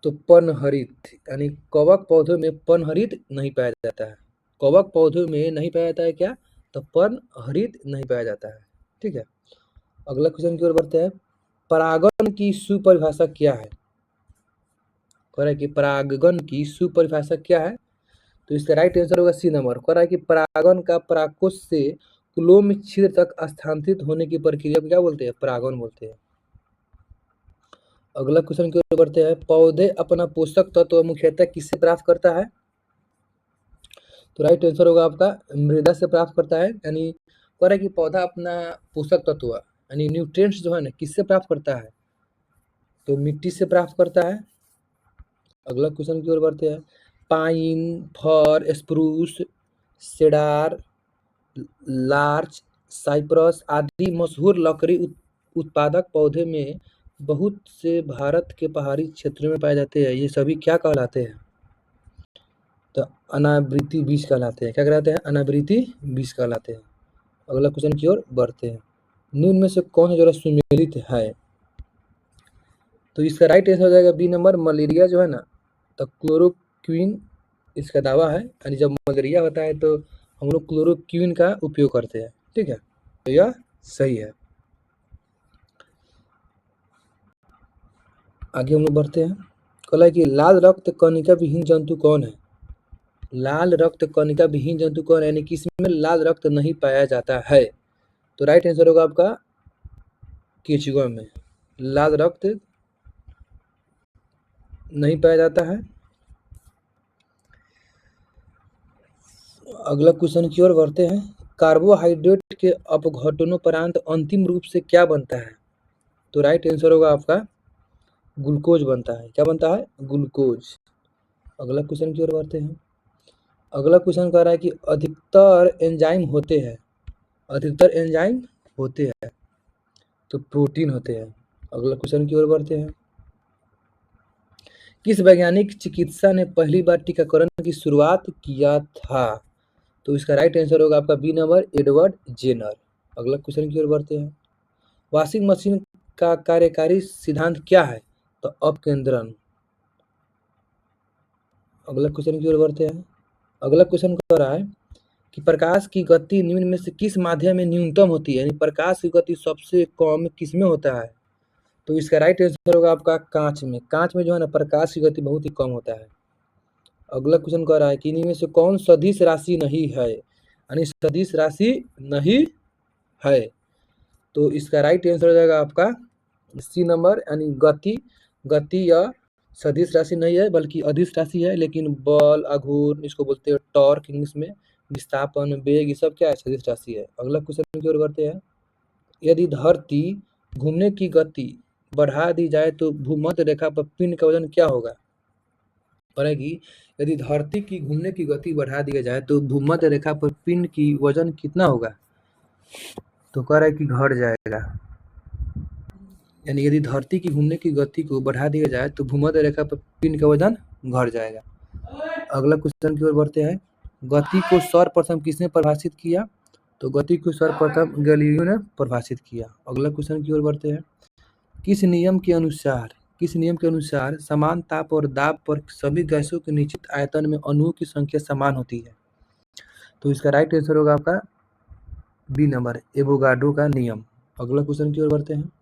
तो पर्णहरित, यानी कवक पौधों में पर्णहरित नहीं पाया जाता है। कवक पौधों में नहीं पाया जाता है क्या? तो पर्णहरित नहीं पाया जाता है। ठीक है। अगला क्वेश्चन की ओर बढ़ते हैं। परागण की सुपरिभाषा क्या है? कह रहा है कि परागण की सुपरिभाषा क्या है? तो इसका राइट आंसर होगा सी नंबर। कह रहा है कि परागण का परागकोश से क्लोम छिद्र तक स्थानांतरित होने की प्रक्रिया को क्या बोलते हैं? परागण बोलते हैं। अगला क्वेश्चन की ओर बढ़ते हैं। पौधे अपना पोषक तत्व मुख्यतः किससे प्राप्त करता है? तो राइट आंसर होगा आपका मृदा से प्राप्त करता है। यानी कह रहा है कि पौधा अपना पोषक तत्व यानी न्यूट्रिएंट्स जो है ना, किससे प्राप्त करता है? तो मिट्टी से प्राप्त करता है। अगला क्वेश्चन की ओर बढ़ते हैं। पाइन, फर, स्प्रूस, सेडार, लार्च, साइप्रस आदि मशहूर लकड़ी उत्पादक पौधे में बहुत से भारत के पहाड़ी क्षेत्रों में पाए जाते हैं। ये सभी क्या कहलाते हैं? तो अनावृति बीज कहलाते हैं। क्या कहलाते हैं? अनावृति बीज कहलाते हैं। अगला क्वेश्चन की ओर बढ़ते हैं। निम्न में से कौन सा जो सुमेलित है? तो इसका राइट आंसर हो जाएगा बी नंबर, मलेरिया जो है ना, तो क्लोरोक्विन इसका दावा है। यानी जब मलेरिया होता है तो हम लोग क्लोरोक्विन का उपयोग करते हैं। ठीक है, तो यह सही है। आगे हम लोग बढ़ते हैं। कहला है कि लाल रक्त कणिका विहीन जंतु कौन है? लाल रक्त कणिका विहीन जंतु कौन है, यानी किसमें लाल रक्त नहीं पाया जाता है? तो राइट आंसर होगा आपका केचुआ में लाल रक्त नहीं पाया जाता है। अगला क्वेश्चन की ओर बढ़ते हैं। कार्बोहाइड्रेट के अपघटनोपरांत अंतिम रूप से क्या बनता है? तो राइट आंसर होगा आपका ग्लूकोज बनता है। क्या बनता है? ग्लूकोज। अगला क्वेश्चन की ओर बढ़ते हैं। अगला क्वेश्चन कह रहा है कि अधिकतर एंजाइम होते हैं। अधिकतर एंजाइम होते हैं तो प्रोटीन होते हैं। अगला क्वेश्चन की ओर बढ़ते हैं। किस वैज्ञानिक चिकित्सा ने पहली बार टीकाकरण की शुरुआत किया था? तो इसका राइट आंसर होगा आपका बी नंबर, एडवर्ड जेनर। अगला क्वेश्चन की ओर बढ़ते हैं। वॉशिंग मशीन का कार्यकारी सिद्धांत क्या है? तो अपकेंद्रण। अगला क्वेश्चन की ओर बढ़ते हैं। अगला क्वेश्चन कह रहा है कि प्रकाश की गति निम्न में से किस माध्यम में न्यूनतम होती है? यानी प्रकाश की गति सबसे कम किस में होता है? तो इसका राइट आंसर होगा आपका कांच में। कांच में जो है ना, प्रकाश की गति बहुत ही कम होता है। अगला क्वेश्चन कह रहा है कि इनमें से कौन सदिश राशि नहीं है? यानी सदिश राशि नहीं है, तो इसका राइट आंसर हो जाएगा आपका सी नंबर, यानी गति। गति या सदिश राशि नहीं है बल्कि अदिश राशि है। लेकिन बल, आघूर्ण, इसको बोलते हैं टॉर्क इंग्लिश में, विस्थापन, वेग, ये सब क्या है? सदिश राशि है। अगला क्वेश्चन की ओर बढ़ते हैं। यदि धरती घूमने की गति बढ़ा दी जाए तो भूमध्य रेखा पर पिंड का वजन क्या होगा? पड़ेगी। यदि धरती की घूमने की गति बढ़ा दिया जाए तो भूमध्य रेखा पर पिंड की वजन कितना होगा? तो कह रहा है कि घट जाएगा। यानी यदि धरती की घूमने की गति को बढ़ा दिया जाए तो भूमध्य रेखा पर पिंड का वजन घट जाएगा। अगला क्वेश्चन की ओर बढ़ते हैं। गति को सर्वप्रथम किसने परिभाषित किया? तो गति को सर्वप्रथम गैलीलियो ने परिभाषित किया। अगला क्वेश्चन की ओर बढ़ते हैं। किस नियम के अनुसार समान ताप और दाब पर सभी गैसों के निश्चित आयतन में अणुओं की संख्या समान होती है? तो इसका राइट आंसर होगा आपका बी नंबर, एवोगाड्रो का नियम। अगला क्वेश्चन की ओर बढ़ते हैं।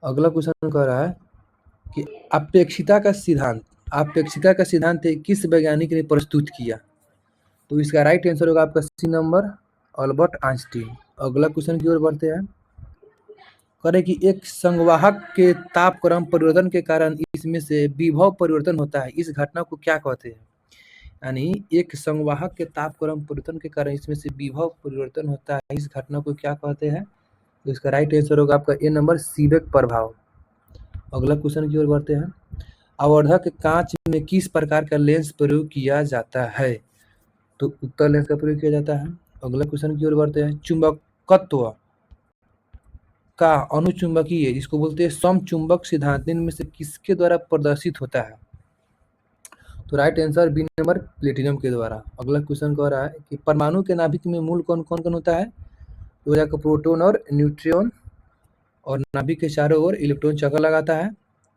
अगला क्वेश्चन कह रहा है कि अपेक्षिता का सिद्धांत किस वैज्ञानिक ने प्रस्तुत किया? तो इसका राइट आंसर होगा आपका सी नंबर, अल्बर्ट आइंस्टीन। अगला क्वेश्चन की ओर बढ़ते हैं। करें कि एक संवाहक के तापक्रम परिवर्तन के कारण इसमें से विभव परिवर्तन होता है, इस घटना को क्या कहते हैं? यानी एक संवाहक के तापक्रम परिवर्तन के कारण इसमें से विभव परिवर्तन होता है, इस घटना को क्या कहते हैं? तो इसका राइट आंसर होगा आपका ए नंबर, सीबेक प्रभाव। अगला क्वेश्चन की ओर बढ़ते हैं। आवर्धक कांच में किस प्रकार का लेंस प्रयोग किया जाता है? तो उत्तल लेंस का प्रयोग किया जाता है। अगला क्वेश्चन की ओर बढ़ते हैं। चुंबकत्व का अनुचुंबकीय, जिसको बोलते हैं समचुंबक सिद्धांत, इनमें से किसके द्वारा प्रदर्शित होता है? तो right answer B number, platinum के द्वारा। अगला क्वेश्चन कह रहा है कि परमाणु के नाभिक में मूल कौन कौन होता है? तो जाकर प्रोटॉन और न्यूट्रॉन, और नाभिक के चारों ओर इलेक्ट्रॉन चक्कर लगाता है।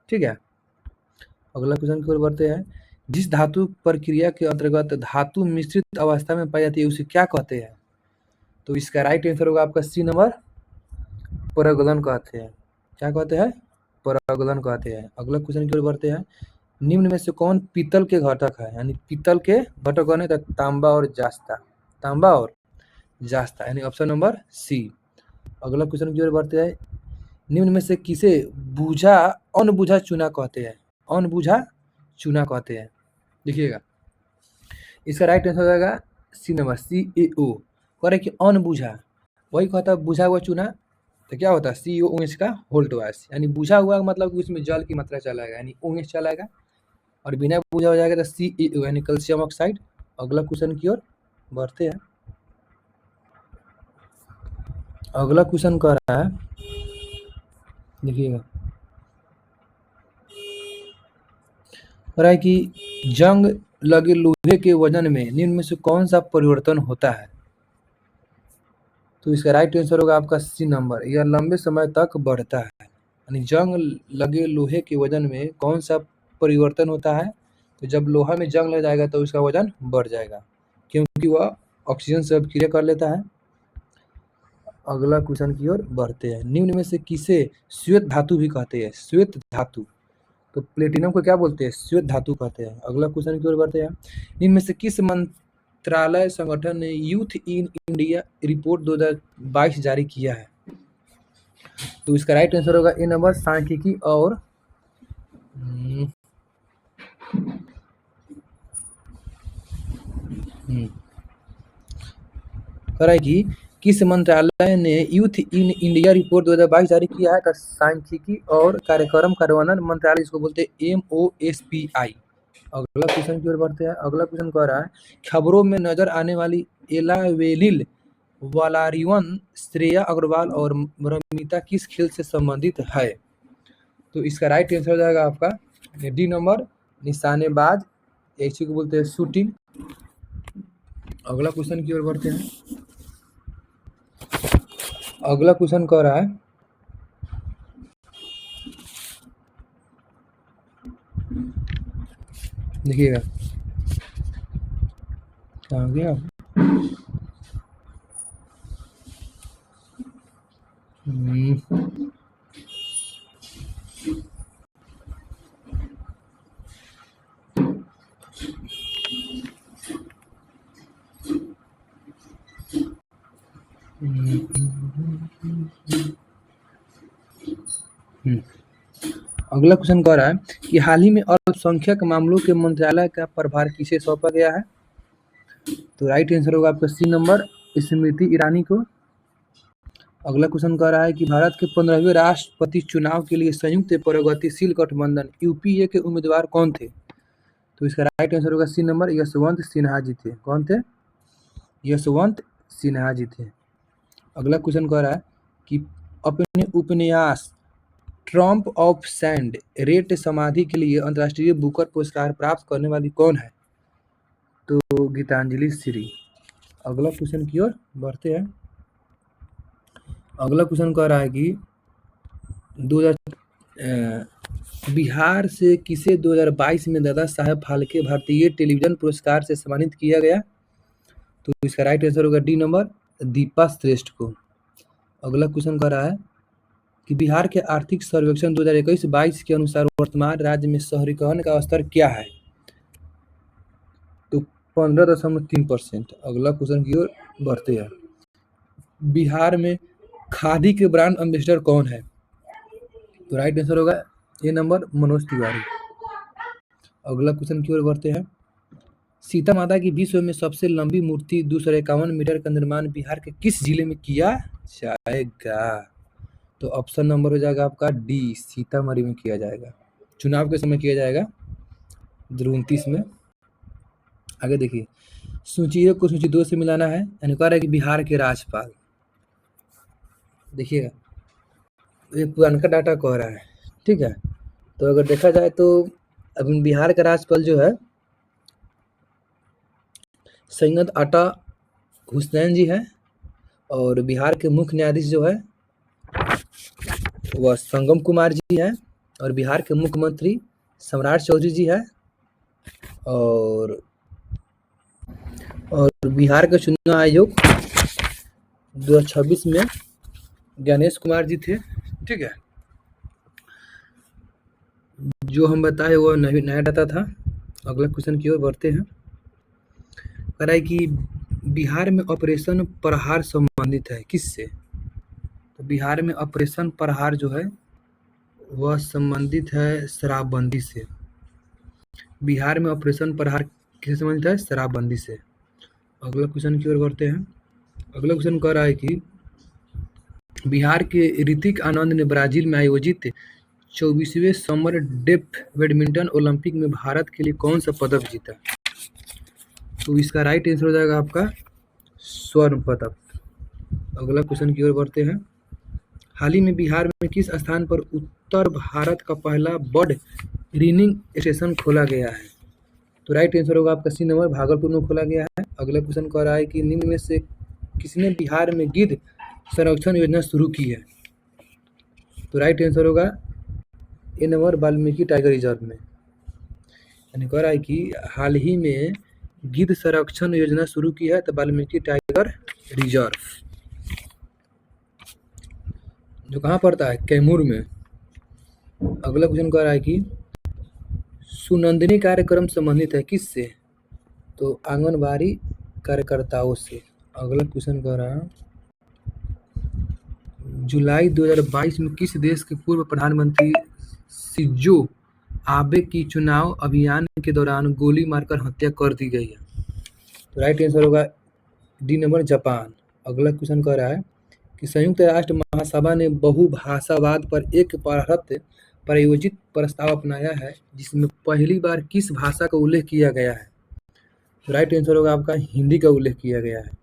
ठीक है, अगला क्वेश्चन की ओर बढ़ते हैं। जिस धातु प्रक्रिया के अंतर्गत धातु मिश्रित अवस्था में पाई जाती है उसे क्या कहते हैं? तो इसका राइट आंसर होगा आपका सी नंबर, परागलन कहते हैं। क्या कहते हैं? परागलन कहते हैं। अगला क्वेश्चन की ओर बढ़ते हैं। निम्न में से कौन पीतल के घटक है? यानी पीतल के घटक कौन है? तो तांबा और जास्ता, यानी ऑप्शन नंबर सी। अगला क्वेश्चन की ओर बढ़ते हैं। निम्न में से किसे अनबुझा चूना कहते हैं? अनबुझा चूना कहते हैं। देखिएगा, इसका राइट आंसर हो जाएगा सी नंबर, CaO। कह रहे कि अनबुझा, वही कहता है बुझा हुआ चूना, तो क्या होता है? COOH का होल्टवाश, यानी बुझा हुआ मतलब कि उसमें जल की मात्रा चला जाएगा, यानी OH चला जाएगा, और बिना बुझा हो जाएगा तो CaO यानी कैल्शियम ऑक्साइड। अगला क्वेश्चन की ओर बढ़ते हैं। अगला क्वेश्चन कह रहा है, देखिएगा, कह रहा है कि जंग लगे लोहे के वजन में निम्न में से कौन सा परिवर्तन होता है? तो इसका राइट आंसर होगा आपका सी नंबर, यह लंबे समय तक बढ़ता है। यानी जंग लगे लोहे के वजन में कौन सा परिवर्तन होता है? तो जब लोहा में जंग लग जाएगा तो उसका वजन बढ़ जाएगा, क्योंकि वह ऑक्सीजन से अभिक्रिया कर लेता है। अगला क्वेश्चन की ओर बढ़ते हैं। निम्न में से किसे श्वेत धातु भी कहते हैं? श्वेत धातु, तो प्लेटिनम को क्या बोलते हैं? श्वेत धातु कहते हैं। अगला क्वेश्चन की ओर बढ़ते हैं। निम्न में से किस मंत्रालय संगठन ने यूथ इन इंडिया रिपोर्ट 2022 जारी किया है? तो इसका राइट आंसर होगा ए नंबर, सांख्यिकी और कह रहा है कि किस मंत्रालय ने यूथ इन इंडिया रिपोर्ट 2022 जारी किया है? का सांख्यिकी और कार्यक्रम कार्यान्वयन मंत्रालय, इसको बोलते हैं MOSPI। अगला क्वेश्चन की ओर बढ़ते हैं। अगला क्वेश्चन कह रहा है, खबरों में नजर आने वाली एलावेनिल वालारिवन श्रेया अग्रवाल और रमिता किस खेल से संबंधित है? तो इसका राइट आंसर हो जाएगा आपका डी नंबर, निशानेबाज, इसी को बोलते हैं शूटिंग। अगला क्वेश्चन की ओर बढ़ते हैं। अगला क्वेश्चन कह रहा है, देखिएगा, कहाँ गया? अगला क्वेश्चन कह रहा है कि हाल ही में अल्पसंख्यक मामलों के मंत्रालय का प्रभार किसे सौंपा गया है? तो राइट आंसर होगा आपका सी नंबर, स्मृति ईरानी को। अगला क्वेश्चन कह रहा है कि भारत के 15वें राष्ट्रपति चुनाव के लिए संयुक्त प्रगतिशील गठबंधन यूपीए के उम्मीदवार कौन थे? तो इसका राइट आंसर होगा सी नंबर, यशवंत सिन्हा जी थे। कौन थे? यशवंत सिन्हा जी थे। अगला क्वेश्चन कह रहा है कि अपने उपन्यास ट्रम्प ऑफ सैंड रेट समाधि के लिए अंतर्राष्ट्रीय बुकर पुरस्कार प्राप्त करने वाली कौन है? तो गीतांजलि श्री। अगला क्वेश्चन की ओर बढ़ते हैं। अगला क्वेश्चन कह रहा है कि बिहार से किसे 2022 में दादा साहेब फाल्के भारतीय टेलीविजन पुरस्कार से सम्मानित किया गया? तो इसका राइट आंसर होगा डी नंबर, दीपा श्रेष्ठ को। अगला क्वेश्चन कह रहा है कि बिहार के आर्थिक सर्वेक्षण 2021-22 के अनुसार वर्तमान राज्य में शहरीकरण का स्तर क्या है? तो 15.3%। अगला क्वेश्चन की ओर बढ़ते हैं। बिहार में खादी के ब्रांड एम्बेसडर कौन है? तो राइट आंसर होगा ए नंबर, मनोज तिवारी। अगला क्वेश्चन की ओर बढ़ते हैं। सीता माता की विश्व में सबसे लंबी मूर्ति 251 मीटर का निर्माण बिहार के किस जिले में किया जाएगा? तो ऑप्शन नंबर हो जाएगा आपका डी, सीतामढ़ी में किया जाएगा। चुनाव के समय किया जाएगा 2029 में। आगे देखिए, सूची 1 को सूची 2 से मिलाना है। यानी कह रहा है कि बिहार के राज्यपाल, देखिएगा ये पुरानका डाटा कह रहा है, ठीक है। तो अगर देखा जाए तो अभी बिहार का राज्यपाल जो है सैयद अता हुसैन जी है, और बिहार के मुख्य न्यायाधीश जो है वह संगम कुमार जी है, और बिहार के मुख्यमंत्री सम्राट चौधरी जी है, और बिहार का चुनाव आयोग 2026 में गणेश कुमार जी थे, ठीक है। जो हम बताए वो नया डाटा था। अगला क्वेश्चन की ओर बढ़ते हैं। कह रहा है कि बिहार में ऑपरेशन प्रहार संबंधित है किससे? तो बिहार में ऑपरेशन प्रहार जो है वह संबंधित है शराबबंदी से। बिहार में ऑपरेशन प्रहार किससे संबंधित है? शराबबंदी से। अगला क्वेश्चन की ओर बढ़ते हैं। अगला क्वेश्चन कह रहा है कि बिहार के ऋतिक आनंद ने ब्राजील में आयोजित 24वें समर डेफ बैडमिंटन ओलंपिक में भारत के लिए कौन सा पदक जीता? तो इसका राइट आंसर हो जाएगा आपका स्वर्ण पदक। अगला क्वेश्चन की ओर बढ़ते हैं। हाल ही में बिहार में किस स्थान पर उत्तर भारत का पहला बर्ड रीनिंग स्टेशन खोला गया है? तो राइट आंसर होगा आपका सी नंबर, भागलपुर में खोला गया है। अगला क्वेश्चन कह रहा है कि निम्न में से किसने बिहार में गिद्ध संरक्षण योजना शुरू की है? तो राइट आंसर होगा ए नंबर, वाल्मीकि टाइगर रिजर्व में। यानी कह रहा है कि हाल ही में गिद्ध संरक्षण योजना शुरू की है तो वाल्मीकि टाइगर रिजर्व, जो कहाँ पड़ता है? कैमूर में। अगला क्वेश्चन कह रहा है कि सुनंदिनी कार्यक्रम संबंधित है किससे? तो आंगनबाड़ी कार्यकर्ताओं से। अगला क्वेश्चन कह रहा है जुलाई 2022 में किस देश के पूर्व प्रधानमंत्री शिंजो आबे की चुनाव अभियान के दौरान गोली मारकर हत्या कर दी गई है? तो राइट आंसर होगा डी नंबर, जापान। अगला क्वेश्चन कह रहा है कि संयुक्त राष्ट्र महासभा ने बहुभाषावाद पर एक भारत प्रायोजित प्रस्ताव अपनाया है जिसमें पहली बार किस भाषा का उल्लेख किया गया है? तो राइट आंसर होगा आपका हिंदी का उल्लेख किया गया है।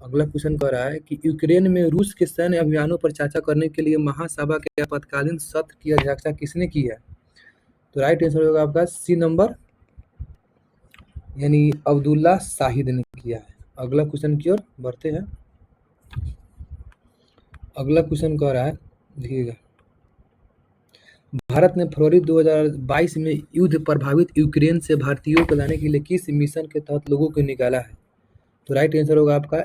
अगला क्वेश्चन कह रहा है कि यूक्रेन में रूस के सैन्य अभियानों पर चर्चा करने के लिए महासभा के आपातकालीन सत्र की अध्यक्षता किसने की है? तो राइट आंसर होगा आपका सी नंबर, यानी अब्दुल्ला शाहिद ने किया है। अगला क्वेश्चन की ओर बढ़ते हैं। अगला क्वेश्चन कह रहा है, देखिएगा, भारत ने फरवरी 2022 में युद्ध प्रभावित यूक्रेन से भारतीयों को लाने के लिए किस मिशन के तहत लोगों को निकाला है? तो राइट आंसर होगा आपका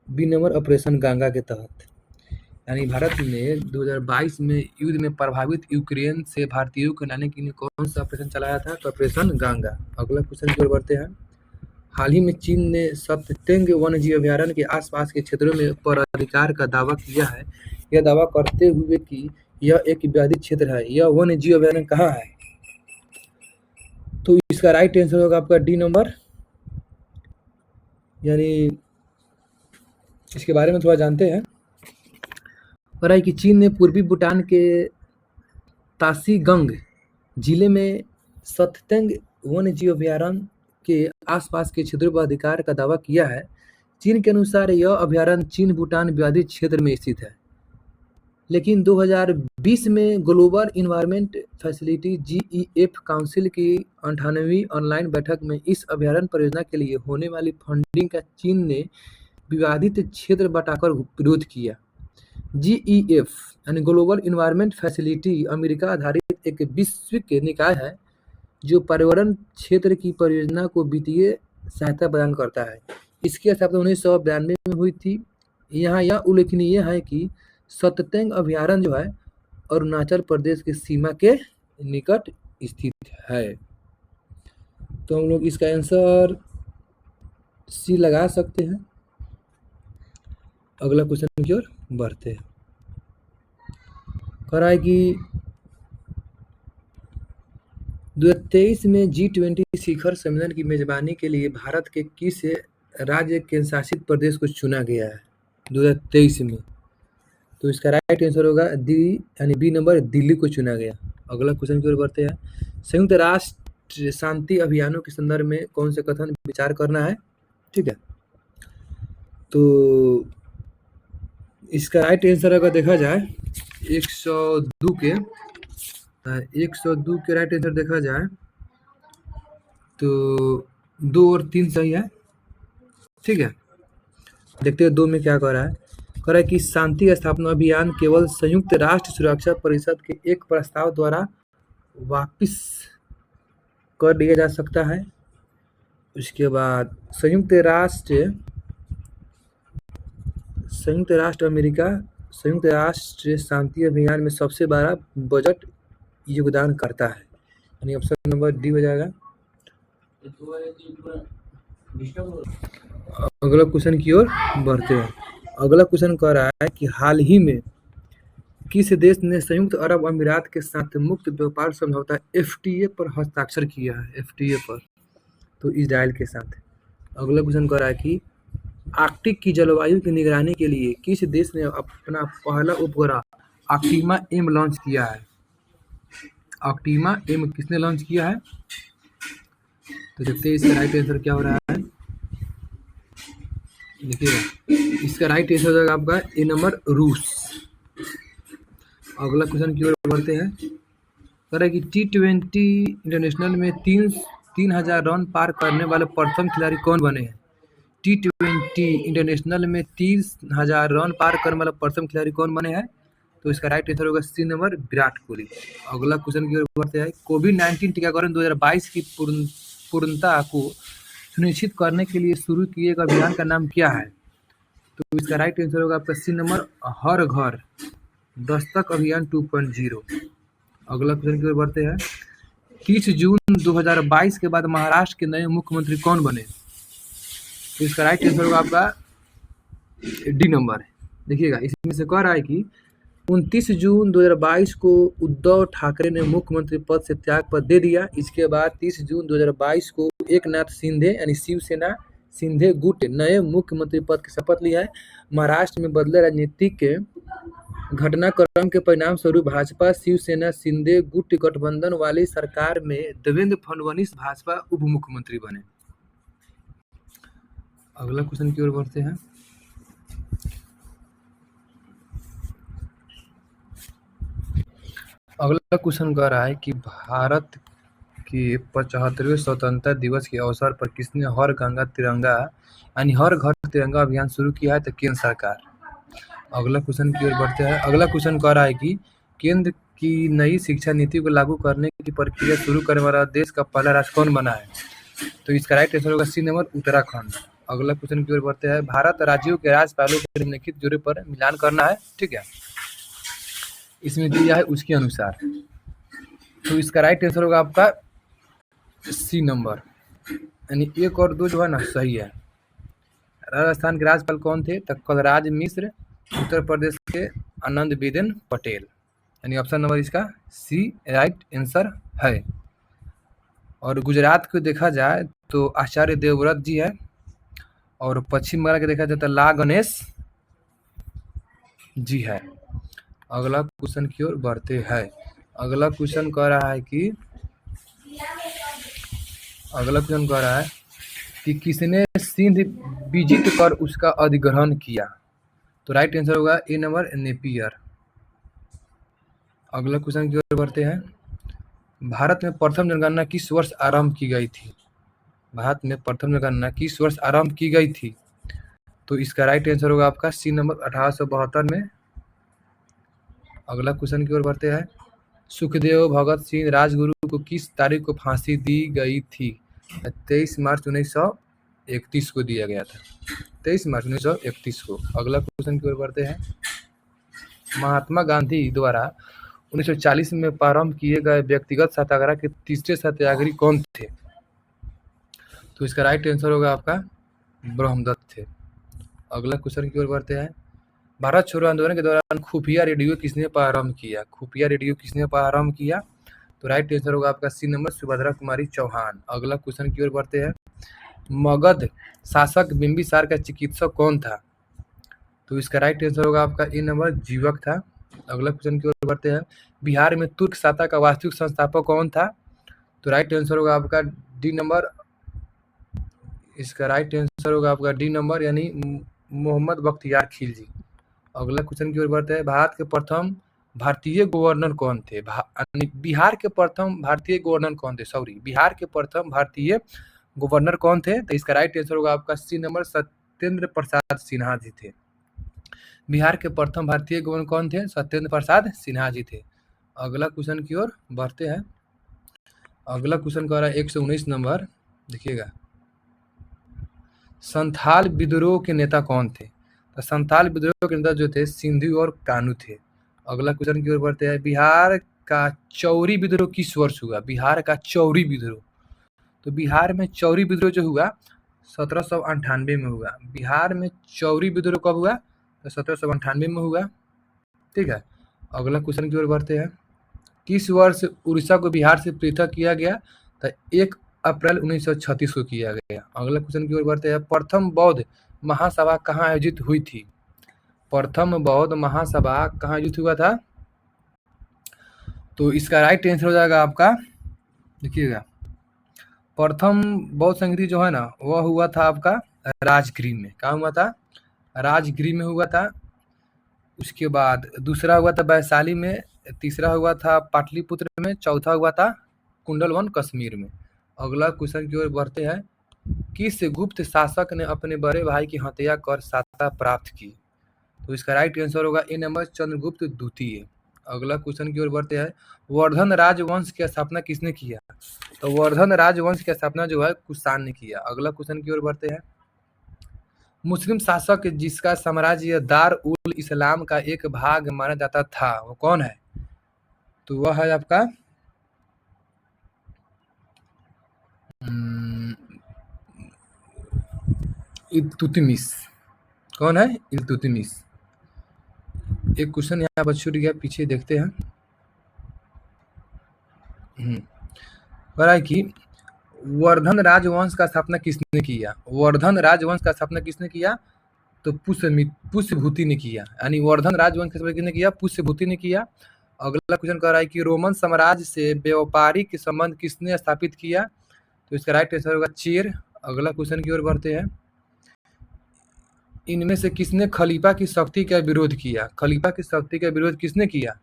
बी नंबर, ऑपरेशन गंगा के तहत। यानी भारत ने 2022 में युद्ध में प्रभावित यूक्रेन से भारतीयों को लाने के लिए कौन सा ऑपरेशन चलाया था? तो ऑपरेशन गंगा। अगला क्वेश्चन की ओर बढ़ते हैं। हाल ही में चीन ने सत्तेंग वन्यजीव अभयारण्य के आसपास के क्षेत्रों में पराधिकार का दावा किया है, यह दावा करते हुए कि यह एक बाधित क्षेत्र है। यह वन्यजीव अभयारण्य कहाँ है? तो इसका राइट आंसर होगा आपका डी नंबर, यानी इसके बारे में थोड़ा जानते हैं। और है कि चीन ने पूर्वी भूटान के तासीगंग जिले में सत्तेंग वन्यजीव अभयारण्य के आसपास के क्षेत्रों पर अधिकार का दावा किया है। चीन के अनुसार यह अभयारण्य चीन भूटान विवादित क्षेत्र में स्थित है, लेकिन 2020 में global environment facility GEF council की 98वीं ऑनलाइन बैठक में इस अभयारण्य परियोजना के लिए होने वाली फंडिंग का चीन ने विवादित क्षेत्र बताकर विरोध किया। GEF यानी ग्लोबल इन्वायरमेंट फैसिलिटी अमेरिका आधारित एक वैश्विक निकाय है जो पर्यावरण क्षेत्र की परियोजना को वित्तीय सहायता प्रदान करता है। इसकी स्थापना 1992 में हुई थी। यहाँ यह उल्लेखनीय है कि सत्तेंग अभयारण्य जो है अरुणाचल प्रदेश की सीमा के निकट स्थित है। तो हम लोग इसका आंसर सी लगा सकते हैं। अगला क्वेश्चन की ओर बढ़ते हैं। कह रहा है कि 2023 में G20 शिखर सम्मेलन की मेजबानी के लिए भारत के किस राज्य केंद्र शासित प्रदेश को चुना गया है 2023 में? तो इसका राइट आंसर होगा डी, यानी बी नंबर, दिल्ली को चुना गया। अगला क्वेश्चन की ओर बढ़ते हैं। संयुक्त राष्ट्र शांति अभियानों के संदर्भ में कौन से कथन विचार करना है? ठीक है, तो इसका राइट आंसर अगर देखा जाए 102 के राइट आंसर देखा जाए तो 2 और 3 सही है। ठीक है, देखते हैं 2 में क्या कह रहा है। कह रहा है कि शांति स्थापना अभियान केवल संयुक्त राष्ट्र सुरक्षा परिषद के एक प्रस्ताव द्वारा वापस कर लिया जा सकता है। उसके बाद संयुक्त राष्ट्र अमेरिका संयुक्त राष्ट्र शांति अभियान में सबसे बड़ा बजट योगदान करता है, यानी ऑप्शन नंबर डी हो जाएगा। अगला क्वेश्चन की ओर बढ़ते हैं। अगला क्वेश्चन कह रहा है कि हाल ही में किस देश ने संयुक्त अरब अमीरात के साथ मुक्त व्यापार समझौता FTA पर हस्ताक्षर किया है? FTA पर, तो इजराइल के साथ। अगला क्वेश्चन कह रहा है कि आर्कटिक की जलवायु की निगरानी के लिए किस देश ने अपना पहला उपग्रह ऑप्टिमा M लॉन्च किया है? ऑप्टिमा M किसने लॉन्च किया है? तो देखते हैं इसका राइट आंसर क्या हो रहा है। देखिएगा, इसका इसका राइट आंसर हो जाएगा आपका ए नंबर रूस। अगला क्वेश्चन की ओर बढ़ते हैं। कह रहा है कि T20 इंटरनेशनल में 3,000 रन पार करने वाले प्रथम खिलाड़ी कौन बने हैं? T20 इंटरनेशनल में 30,000 रन पार करने वाला प्रथम खिलाड़ी कौन बने हैं? तो इसका राइट आंसर होगा सी नंबर विराट कोहली। अगला क्वेश्चन की ओर बढ़ते हैं। कोविड-19 टीकाकरण 2022 की पूर्णता को सुनिश्चित करने के लिए शुरू किए गए अभियान का नाम क्या है? तो इसका राइट आंसर होगा आपका सी नंबर हर घर दस्तक अभियान 2.0। अगला क्वेश्चन की ओर बढ़ते हैं। 30 जून 2022 के बाद महाराष्ट्र के नए मुख्यमंत्री कौन बने? तो इसका राइट आंसर होगा आपका डी नंबर। देखिएगा, इसमें से कह रहा है कि 29 जून 2022 को उद्धव ठाकरे ने मुख्यमंत्री पद से त्याग पत्र दे दिया। इसके बाद 30 जून 2022 को एकनाथ शिंदे यानी शिवसेना शिंदे गुट नए मुख्यमंत्री पद की शपथ ली है। महाराष्ट्र में बदले राजनीतिक के घटनाक्रम के परिणाम स्वरूप भाजपा शिवसेना शिंदे गुट गठबंधन वाली सरकार में देवेंद्र फडणवीस भाजपा उप मुख्यमंत्री बने। अगला क्वेश्चन की ओर बढ़ते हैं। अगला क्वेश्चन कह रहा है कि भारत के 75वें स्वतंत्रता दिवस के अवसर पर किसने हर गंगा तिरंगा यानी हर घर तिरंगा अभियान शुरू किया है? तो केंद्र सरकार। अगला क्वेश्चन की ओर बढ़ते हैं। अगला क्वेश्चन कह रहा है कि केंद्र की नई शिक्षा नीति को लागू करने की प्रक्रिया शुरू करने वाला देश का पहला राज्य कौन बना है? तो इसका राइट आंसर होगा सी नंबर उत्तराखंड। अगला क्वेश्चन की ओर बढ़ते हैं। भारत राज्यों के राज्यपालों के निम्नलिखित जोड़े पर मिलान करना है, ठीक है, इसमें दिया है उसके अनुसार। तो इसका राइट आंसर होगा आपका सी नंबर, यानी 1 और 2 जो है ना सही है। राजस्थान के राज्यपाल कौन थे? तो कलराज मिश्र। उत्तर प्रदेश के आनंदीबेन पटेल, यानी ऑप्शन नंबर इसका सी राइट आंसर है। और गुजरात को देखा जाए तो आचार्य देवव्रत जी है, और पश्चिम बंगाल के देखा जाए तो ला गणेश जी है। अगला क्वेश्चन की ओर बढ़ते हैं। अगला क्वेश्चन कह रहा है कि किसने सिंध विजित कर उसका अधिग्रहण किया? तो राइट आंसर होगा ए नंबर नेपियर। अगला क्वेश्चन की ओर बढ़ते हैं। भारत में प्रथम जनगणना किस वर्ष आरंभ की गई थी? भारत में प्रथम जनगणना किस वर्ष आरंभ की गई थी? तो इसका राइट आंसर होगा आपका सी नंबर 1872 में। अगला क्वेश्चन की ओर बढ़ते हैं। सुखदेव भगत सिंह राजगुरु को किस तारीख को फांसी दी गई थी? 23 मार्च 1931 को दिया गया था, 23 मार्च 1931 को। अगला क्वेश्चन की ओर बढ़ते हैं। महात्मा गांधी द्वारा 1940 में प्रारंभ किए गए व्यक्तिगत सत्याग्रह के तीसरे सत्याग्रही कौन थे? तो इसका राइट आंसर होगा आपका ब्रह्मदत्त थे। अगला क्वेश्चन की ओर बढ़ते हैं। भारत छोड़ो आंदोलन के दौरान खुफिया रेडियो किसने प्रारंभ किया? खुफिया रेडियो किसने प्रारंभ किया? तो राइट आंसर होगा आपका सी नंबर सुभद्रा कुमारी चौहान। अगला क्वेश्चन की ओर बढ़ते हैं। मगध शासक बिंबिसार का चिकित्सक कौन था? तो इसका राइट आंसर होगा आपका ए नंबर जीवक था। अगला क्वेश्चन की ओर बढ़ते हैं। बिहार में तुर्क सत्ता का वास्तविक संस्थापक कौन था? तो राइट आंसर होगा आपका डी नंबर। इसका राइट आंसर होगा आपका डी नंबर, यानी मोहम्मद बख्तियार खिलजी। अगला क्वेश्चन की ओर बढ़ते हैं। भारत के प्रथम भारतीय गवर्नर कौन थे? बिहार के प्रथम भारतीय गवर्नर कौन थे? बिहार के प्रथम भारतीय गवर्नर कौन थे? तो इसका राइट आंसर होगा आपका सी नंबर सत्येंद्र प्रसाद सिन्हा जी थे। बिहार के प्रथम भारतीय गवर्नर कौन थे? सत्येंद्र प्रसाद सिन्हा जी थे। अगला क्वेश्चन की ओर बढ़ते हैं। अगला क्वेश्चन कह रहा है 119 नंबर, देखिएगा। संथाल विद्रोह के नेता कौन थे? तो संथाल विद्रोह के नेता जो थे सिंधु और कानू थे। अगला क्वेश्चन की ओर बढ़ते हैं। बिहार का चौरी विद्रोह किस वर्ष हुआ? बिहार का चौरी विद्रोह, तो बिहार में चौरी विद्रोह जो हुआ 1798 में हुआ। बिहार में चौरी विद्रोह कब हुआ? तो 1798 में हुआ, ठीक है। अगला क्वेश्चन की ओर बढ़ते हैं। किस वर्ष उड़ीसा को बिहार से पृथक किया गया? तो 1 अप्रैल 1936 को किया गया। अगला क्वेश्चन की ओर बढ़ते हैं। प्रथम बौद्ध महासभा कहाँ आयोजित हुई थी? प्रथम बौद्ध महासभा कहाँ आयोजित हुआ था? तो इसका राइट आंसर हो जाएगा आपका, देखिएगा, प्रथम बौद्ध संगति जो है ना वह हुआ था आपका राजगृह में। कहाँ हुआ था? राजगिरी में हुआ था, उसके बाद दूसरा हुआ था वैशाली में, तीसरा हुआ था पाटलिपुत्र में, चौथा हुआ था कुंडलवन कश्मीर में। अगला क्वेश्चन की ओर बढ़ते हैं। किस गुप्त शासक ने अपने बड़े भाई की हत्या कर सत्ता प्राप्त की? तो इसका राइट आंसर होगा ए नंबर चंद्रगुप्त द्वितीय। अगला क्वेश्चन की ओर बढ़ते हैं। वर्धन राजवंश की स्थापना किसने किया? तो वर्धन राजवंश की स्थापना जो है कुषाण ने किया। अगला क्वेश्चन की ओर बढ़ते हैं। मुस्लिम शासक जिसका साम्राज्य दार उल इस्लाम का एक भाग माना जाता था वो कौन है? तो वह है आपका इल्तुतमिश। कौन है? इल्तुतमिश। एक क्वेश्चन यहाँ पर छूट गया, पीछे देखते हैं। कि वर्धन राजवंश का स्थापना किसने किया? वर्धन राजवंश का स्थापना किसने किया? तो पुष्यभूति ने किया। यानी वर्धन राजवंश का स्थापना किसने किया? पुष्यभूति ने किया। अगला क्वेश्चन कह रहा है कि रोमन साम्राज्य से व्यापारिक संबंध किसने स्थापित किया? तो इसका राइट आंसर होगा चेर। अगला क्वेश्चन की ओर बढ़ते हैं। इनमें से किसने खलीफा की शक्ति का विरोध किया? खलीफा की शक्ति का विरोध किसने किया?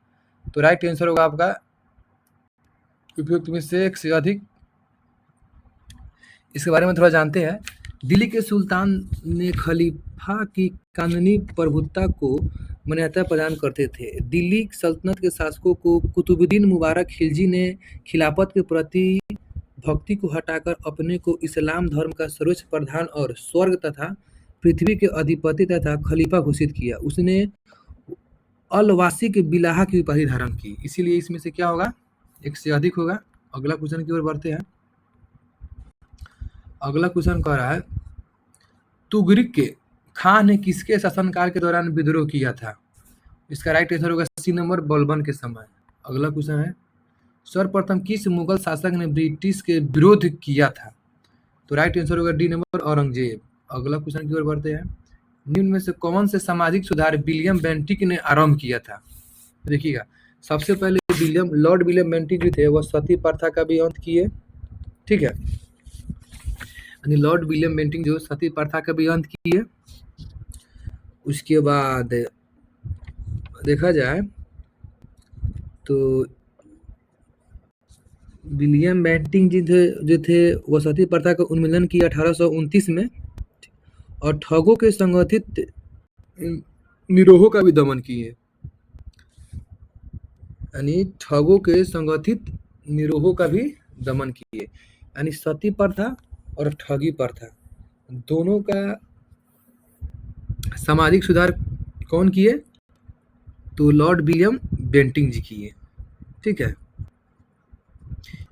तो राइट आंसर होगा आपका उपयुक्त में से एक से अधिक। इसके बारे में थोड़ा जानते हैं। दिल्ली के सुल्तान ने खलीफा की कानूनी प्रभुत्ता को मान्यता प्रदान करते थे। दिल्ली सल्तनत के शासकों को कुतुबुद्दीन मुबारक खिलजी ने खिलाफत के प्रति भक्ति को हटाकर अपने को इस्लाम धर्म का सर्वोच्च प्रधान और स्वर्ग तथा पृथ्वी के अधिपति तथा खलीफा घोषित किया। उसने अलवासी के बिलाहा की उपाधि धारण की। इसीलिए इसमें से क्या होगा? एक से अधिक होगा। अगला क्वेश्चन की ओर बढ़ते हैं। अगला क्वेश्चन कह रहा है तुगरिक के खान ने किसके शासनकाल के दौरान विद्रोह किया था? इसका राइट आंसर होगा सी नंबर बलबन के समय। अगला क्वेश्चन है सर्वप्रथम किस मुगल शासक ने ब्रिटिश के विरोध किया था? तो राइट आंसर होगा डी नंबर औरंगजेब। अगला क्वेश्चन की ओर बढ़ते हैं। निम्न में से कौन से सामाजिक सुधार विलियम बेंटिक ने आरंभ किया था? देखिएगा, सबसे पहले लॉर्ड विलियम बेंटिक जो थे वह सती प्रथा का भी अंत किए। ठीक है, यानी लॉर्ड विलियम बेंटिक जो सती प्रथा का भी अंत किए। उसके बाद देखा जाए तो विलियम बेंटिक जो थे वो सती प्रथा का उन्मूलन किया 1829 में, और ठगों के संगठित निरोहों का भी दमन किए। यानी ठगों के संगठित निरोहों का भी दमन किए। यानी सती प्रथा और ठगी प्रथा दोनों का सामाजिक सुधार कौन किए? तो लॉर्ड विलियम बेंटिक जी किए। ठीक है,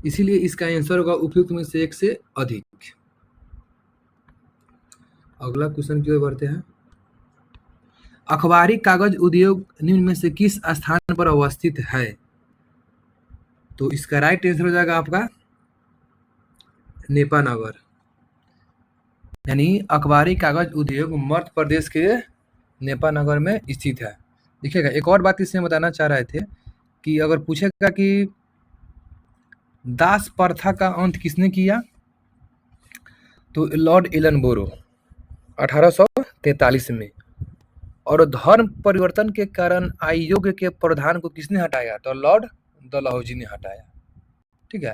इसीलिए इसका आंसर होगा उपयुक्त में से एक से अधिक। अगला क्वेश्चन की ओर बढ़ते हैं। अखबारी कागज उद्योग निम्न में से किस स्थान पर अवस्थित है? तो इसका राइट आंसर हो जाएगा आपका नेपानगर। यानी अखबारी कागज उद्योग मध्य प्रदेश के नेपानगर में स्थित है। देखिएगा, एक और बात इसमें बताना चाह रहे थे कि अगर पूछेगा कि दास प्रथा का अंत किसने किया? तो लॉर्ड एलनबोरो 1843 में। और धर्म परिवर्तन के कारण आयोग के प्रधान को किसने हटाया? तो लॉर्ड डलहौजी ने हटाया। ठीक है,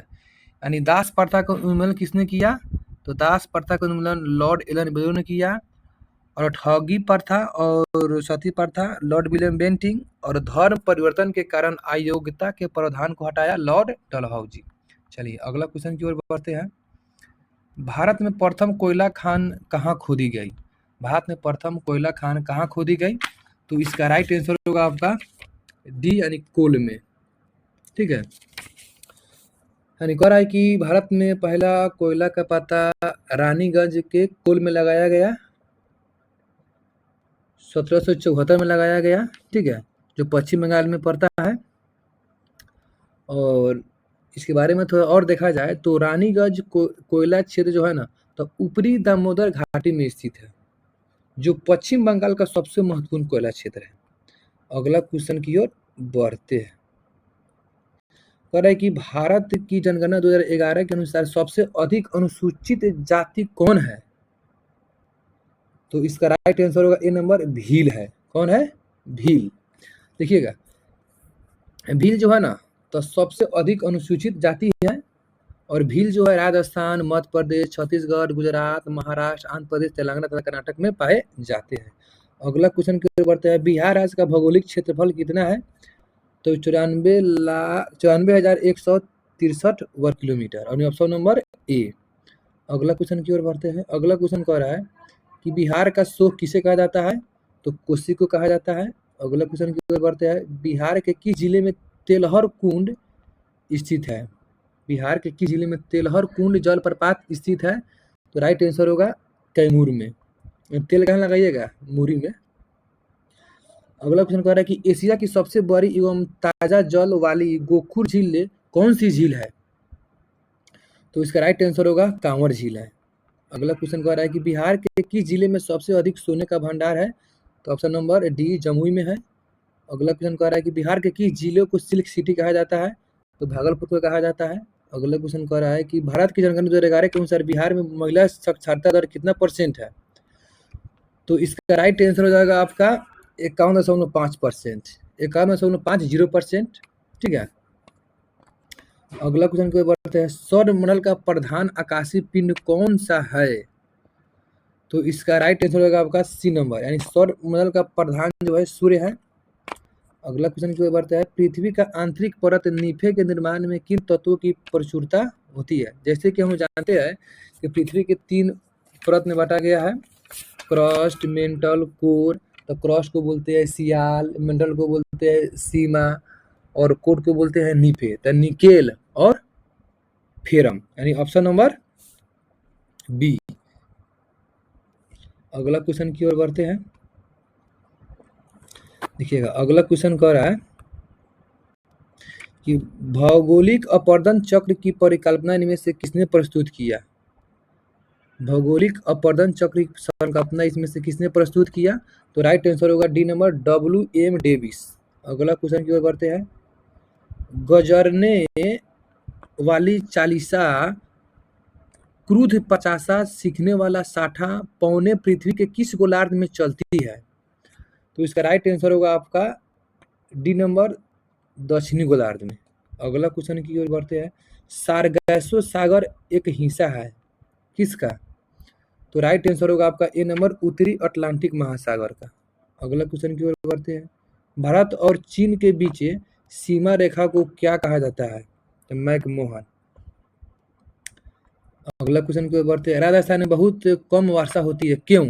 यानी दास प्रथा का उन्मूलन किसने किया? तो दास प्रथा का उन्मूलन लॉर्ड एलनबोरो ने किया। और ठगी प्रथा और सती प्रथा लॉर्ड विलियम बेंटिक, और धर्म परिवर्तन के कारण अयोग्यता के प्रधान को हटाया लॉर्ड डलहौजी। चलिए अगला क्वेश्चन की ओर बढ़ते हैं। भारत में प्रथम कोयला खान कहाँ खोदी गई? भारत में प्रथम कोयला खान कहाँ खोदी गई? तो इसका राइट आंसर होगा आपका डी यानी कोल में। ठीक है, यानी कह रहा है कि भारत में पहला कोयला का पता रानीगंज के कोल में लगाया गया, 1774 में लगाया गया। ठीक है, जो पश्चिम बंगाल में पड़ता है। और इसके बारे में थोड़ा और देखा जाए तो रानीगंज कोयला क्षेत्र जो है ना, तो ऊपरी दामोदर घाटी में स्थित है, जो पश्चिम बंगाल का सबसे महत्वपूर्ण कोयला क्षेत्र है। अगला क्वेश्चन की ओर बढ़ते हैं। कह रहा है कि भारत की जनगणना 2011 के अनुसार सबसे अधिक अनुसूचित जाति कौन है? तो इसका राइट आंसर होगा ए नंबर, भील है। कौन है? भील। देखिएगा, भील जो है ना, तो सबसे अधिक अनुसूचित जाति है, और भील जो है राजस्थान, मध्य प्रदेश, छत्तीसगढ़, गुजरात, महाराष्ट्र, आंध्र प्रदेश, तेलंगाना तथा कर्नाटक में पाए जाते हैं। अगला क्वेश्चन की ओर बढ़ते हैं। बिहार राज्य का भौगोलिक क्षेत्रफल कितना है? तो 94,163 वर्ग किलोमीटर, और ऑप्शन नंबर ए। अगला क्वेश्चन की ओर बढ़ते हैं। अगला क्वेश्चन कह रहा है कि बिहार का शोक किसे कहा जाता है? तो कोसी को कहा जाता है। अगला क्वेश्चन की ओर बढ़ते हैं। बिहार के किस जिले में तेलहर कुंड स्थित है? बिहार के किस जिले में तेलहर कुंड जलप्रपात स्थित है? तो राइट आंसर होगा कैमूर में। तेल कहाँ लगाइएगा? मूरी में। अगला क्वेश्चन कह रहा है कि एशिया की सबसे बड़ी एवं ताजा जल वाली गोखुर झील कौन सी झील है? तो इसका राइट आंसर होगा कांवर झील है। अगला क्वेश्चन कह रहा है कि बिहार के किस जिले में सबसे अधिक सोने का भंडार है? तो ऑप्शन नंबर डी, जमुई में है। अगला क्वेश्चन कह रहा है कि बिहार के किस जिले को सिल्क सिटी कहा जाता है? तो भागलपुर को कहा जाता है। अगला क्वेश्चन कह रहा है कि भारत की जनगणना 2011 के अनुसार बिहार में महिला साक्षरता दर कितना % है? तो इसका राइट आंसर हो जाएगा आपका 51.5%, 51.50%। ठीक है। अगला क्वेश्चन की ओर बढ़ते हैं। सौर मंडल का प्रधान आकाशीय पिंड कौन सा है? तो इसका राइट आंसर होगा आपका सी नंबर, यानी सौर मंडल का प्रधान जो है सूर्य है। अगला क्वेश्चन की ओर बढ़ता है। पृथ्वी का आंतरिक परत निफे के निर्माण में किन तत्वों की प्रचुरता होती है? जैसे कि हम जानते हैं कि पृथ्वी के 3 परत में बांटा गया है, क्रस्ट, मेंटल, कोर। तो क्रस्ट को बोलते हैं सियाल, मेंटल को बोलते हैं सीमा, और कोर को बोलते हैं निफे। तो निकेल और फेरम, यानी ऑप्शन नंबर बी। अगला क्वेश्चन की ओर बढ़ते हैं। देखिएगा, अगला क्वेश्चन कह रहा है कि भौगोलिक अपर्दन चक्र की परिकल्पना इनमें से किसने प्रस्तुत किया? भौगोलिक अपर्दन चक्र की संकल्पना इसमें से किसने प्रस्तुत किया? तो राइट आंसर होगा डी नंबर, W.M. डेविस। अगला क्वेश्चन की ओर बढ़ते हैं। गजरने वाली चालीसा, क्रुद्ध पचासा, सीखने वाला साठा पौने पृथ्वी के किस गोलार्ध में चलती है? तो इसका राइट आंसर होगा आपका डी नंबर, दक्षिणी गोलार्ध में। अगला क्वेश्चन की ओर बढ़ते हैं। सारगैसो सागर एक हिस्सा है किसका? तो राइट आंसर होगा आपका ए नंबर, उत्तरी अटलांटिक महासागर का। अगला क्वेश्चन की ओर बढ़ते हैं। भारत और चीन के बीच सीमा रेखा को क्या कहा जाता है? तो मैकमोहन। अगला क्वेश्चन की ओर बढ़ते हैं। राजस्थान में बहुत कम वर्षा होती है, क्यों?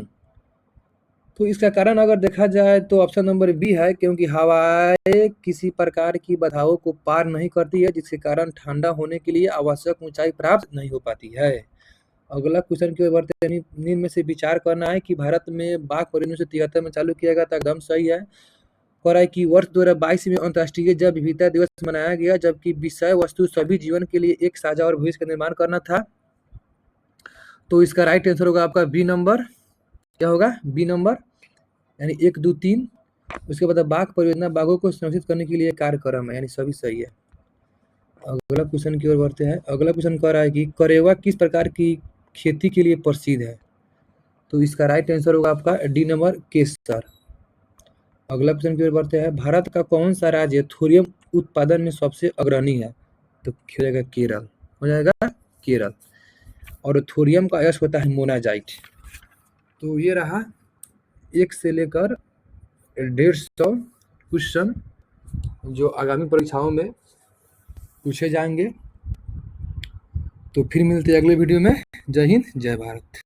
तो इसका कारण अगर देखा जाए तो ऑप्शन नंबर बी है, क्योंकि हवाएं किसी प्रकार की बाधाओं को पार नहीं करती है, जिसके कारण ठंडा होने के लिए आवश्यक ऊंचाई प्राप्त नहीं हो पाती है। अगला क्वेश्चन की ओर बढ़ते हैं। नींद में से विचार करना है कि भारत में बाघ पर 1973 में चालू किया गया था, एकदम सही है। कह रहा है कि वर्ष 2022 में अंतर्राष्ट्रीय जैव विविधता दिवस मनाया गया, जबकि विषय वस्तु सभी जीवन के लिए एक साझा और भविष्य का निर्माण करना था। तो इसका राइट आंसर होगा आपका बी नंबर। क्या होगा? बी नंबर, यानी 1, 2, 3। उसके बाद बाघ परियोजना बाघों को संरक्षित करने के लिए कार्यक्रम है, यानी सभी सही है। अगला क्वेश्चन की ओर बढ़ते हैं। अगला क्वेश्चन कह रहा है कि करेवा किस प्रकार की खेती के लिए प्रसिद्ध है? तो इसका राइट आंसर होगा आपका डी नंबर, केसर। अगला क्वेश्चन की ओर बढ़ते हैं। भारत का कौन सा राज्य थोरियम उत्पादन में सबसे अग्रणी है? तो हो जाएगा केरल, हो जाएगा केरल। और थोरियम का अयस्क होता है मोनाजाइट। तो ये रहा 1 से लेकर 150 क्वेश्चन जो आगामी परीक्षाओं में पूछे जाएंगे। तो फिर मिलते हैं अगले वीडियो में। जय हिंद, जय भारत।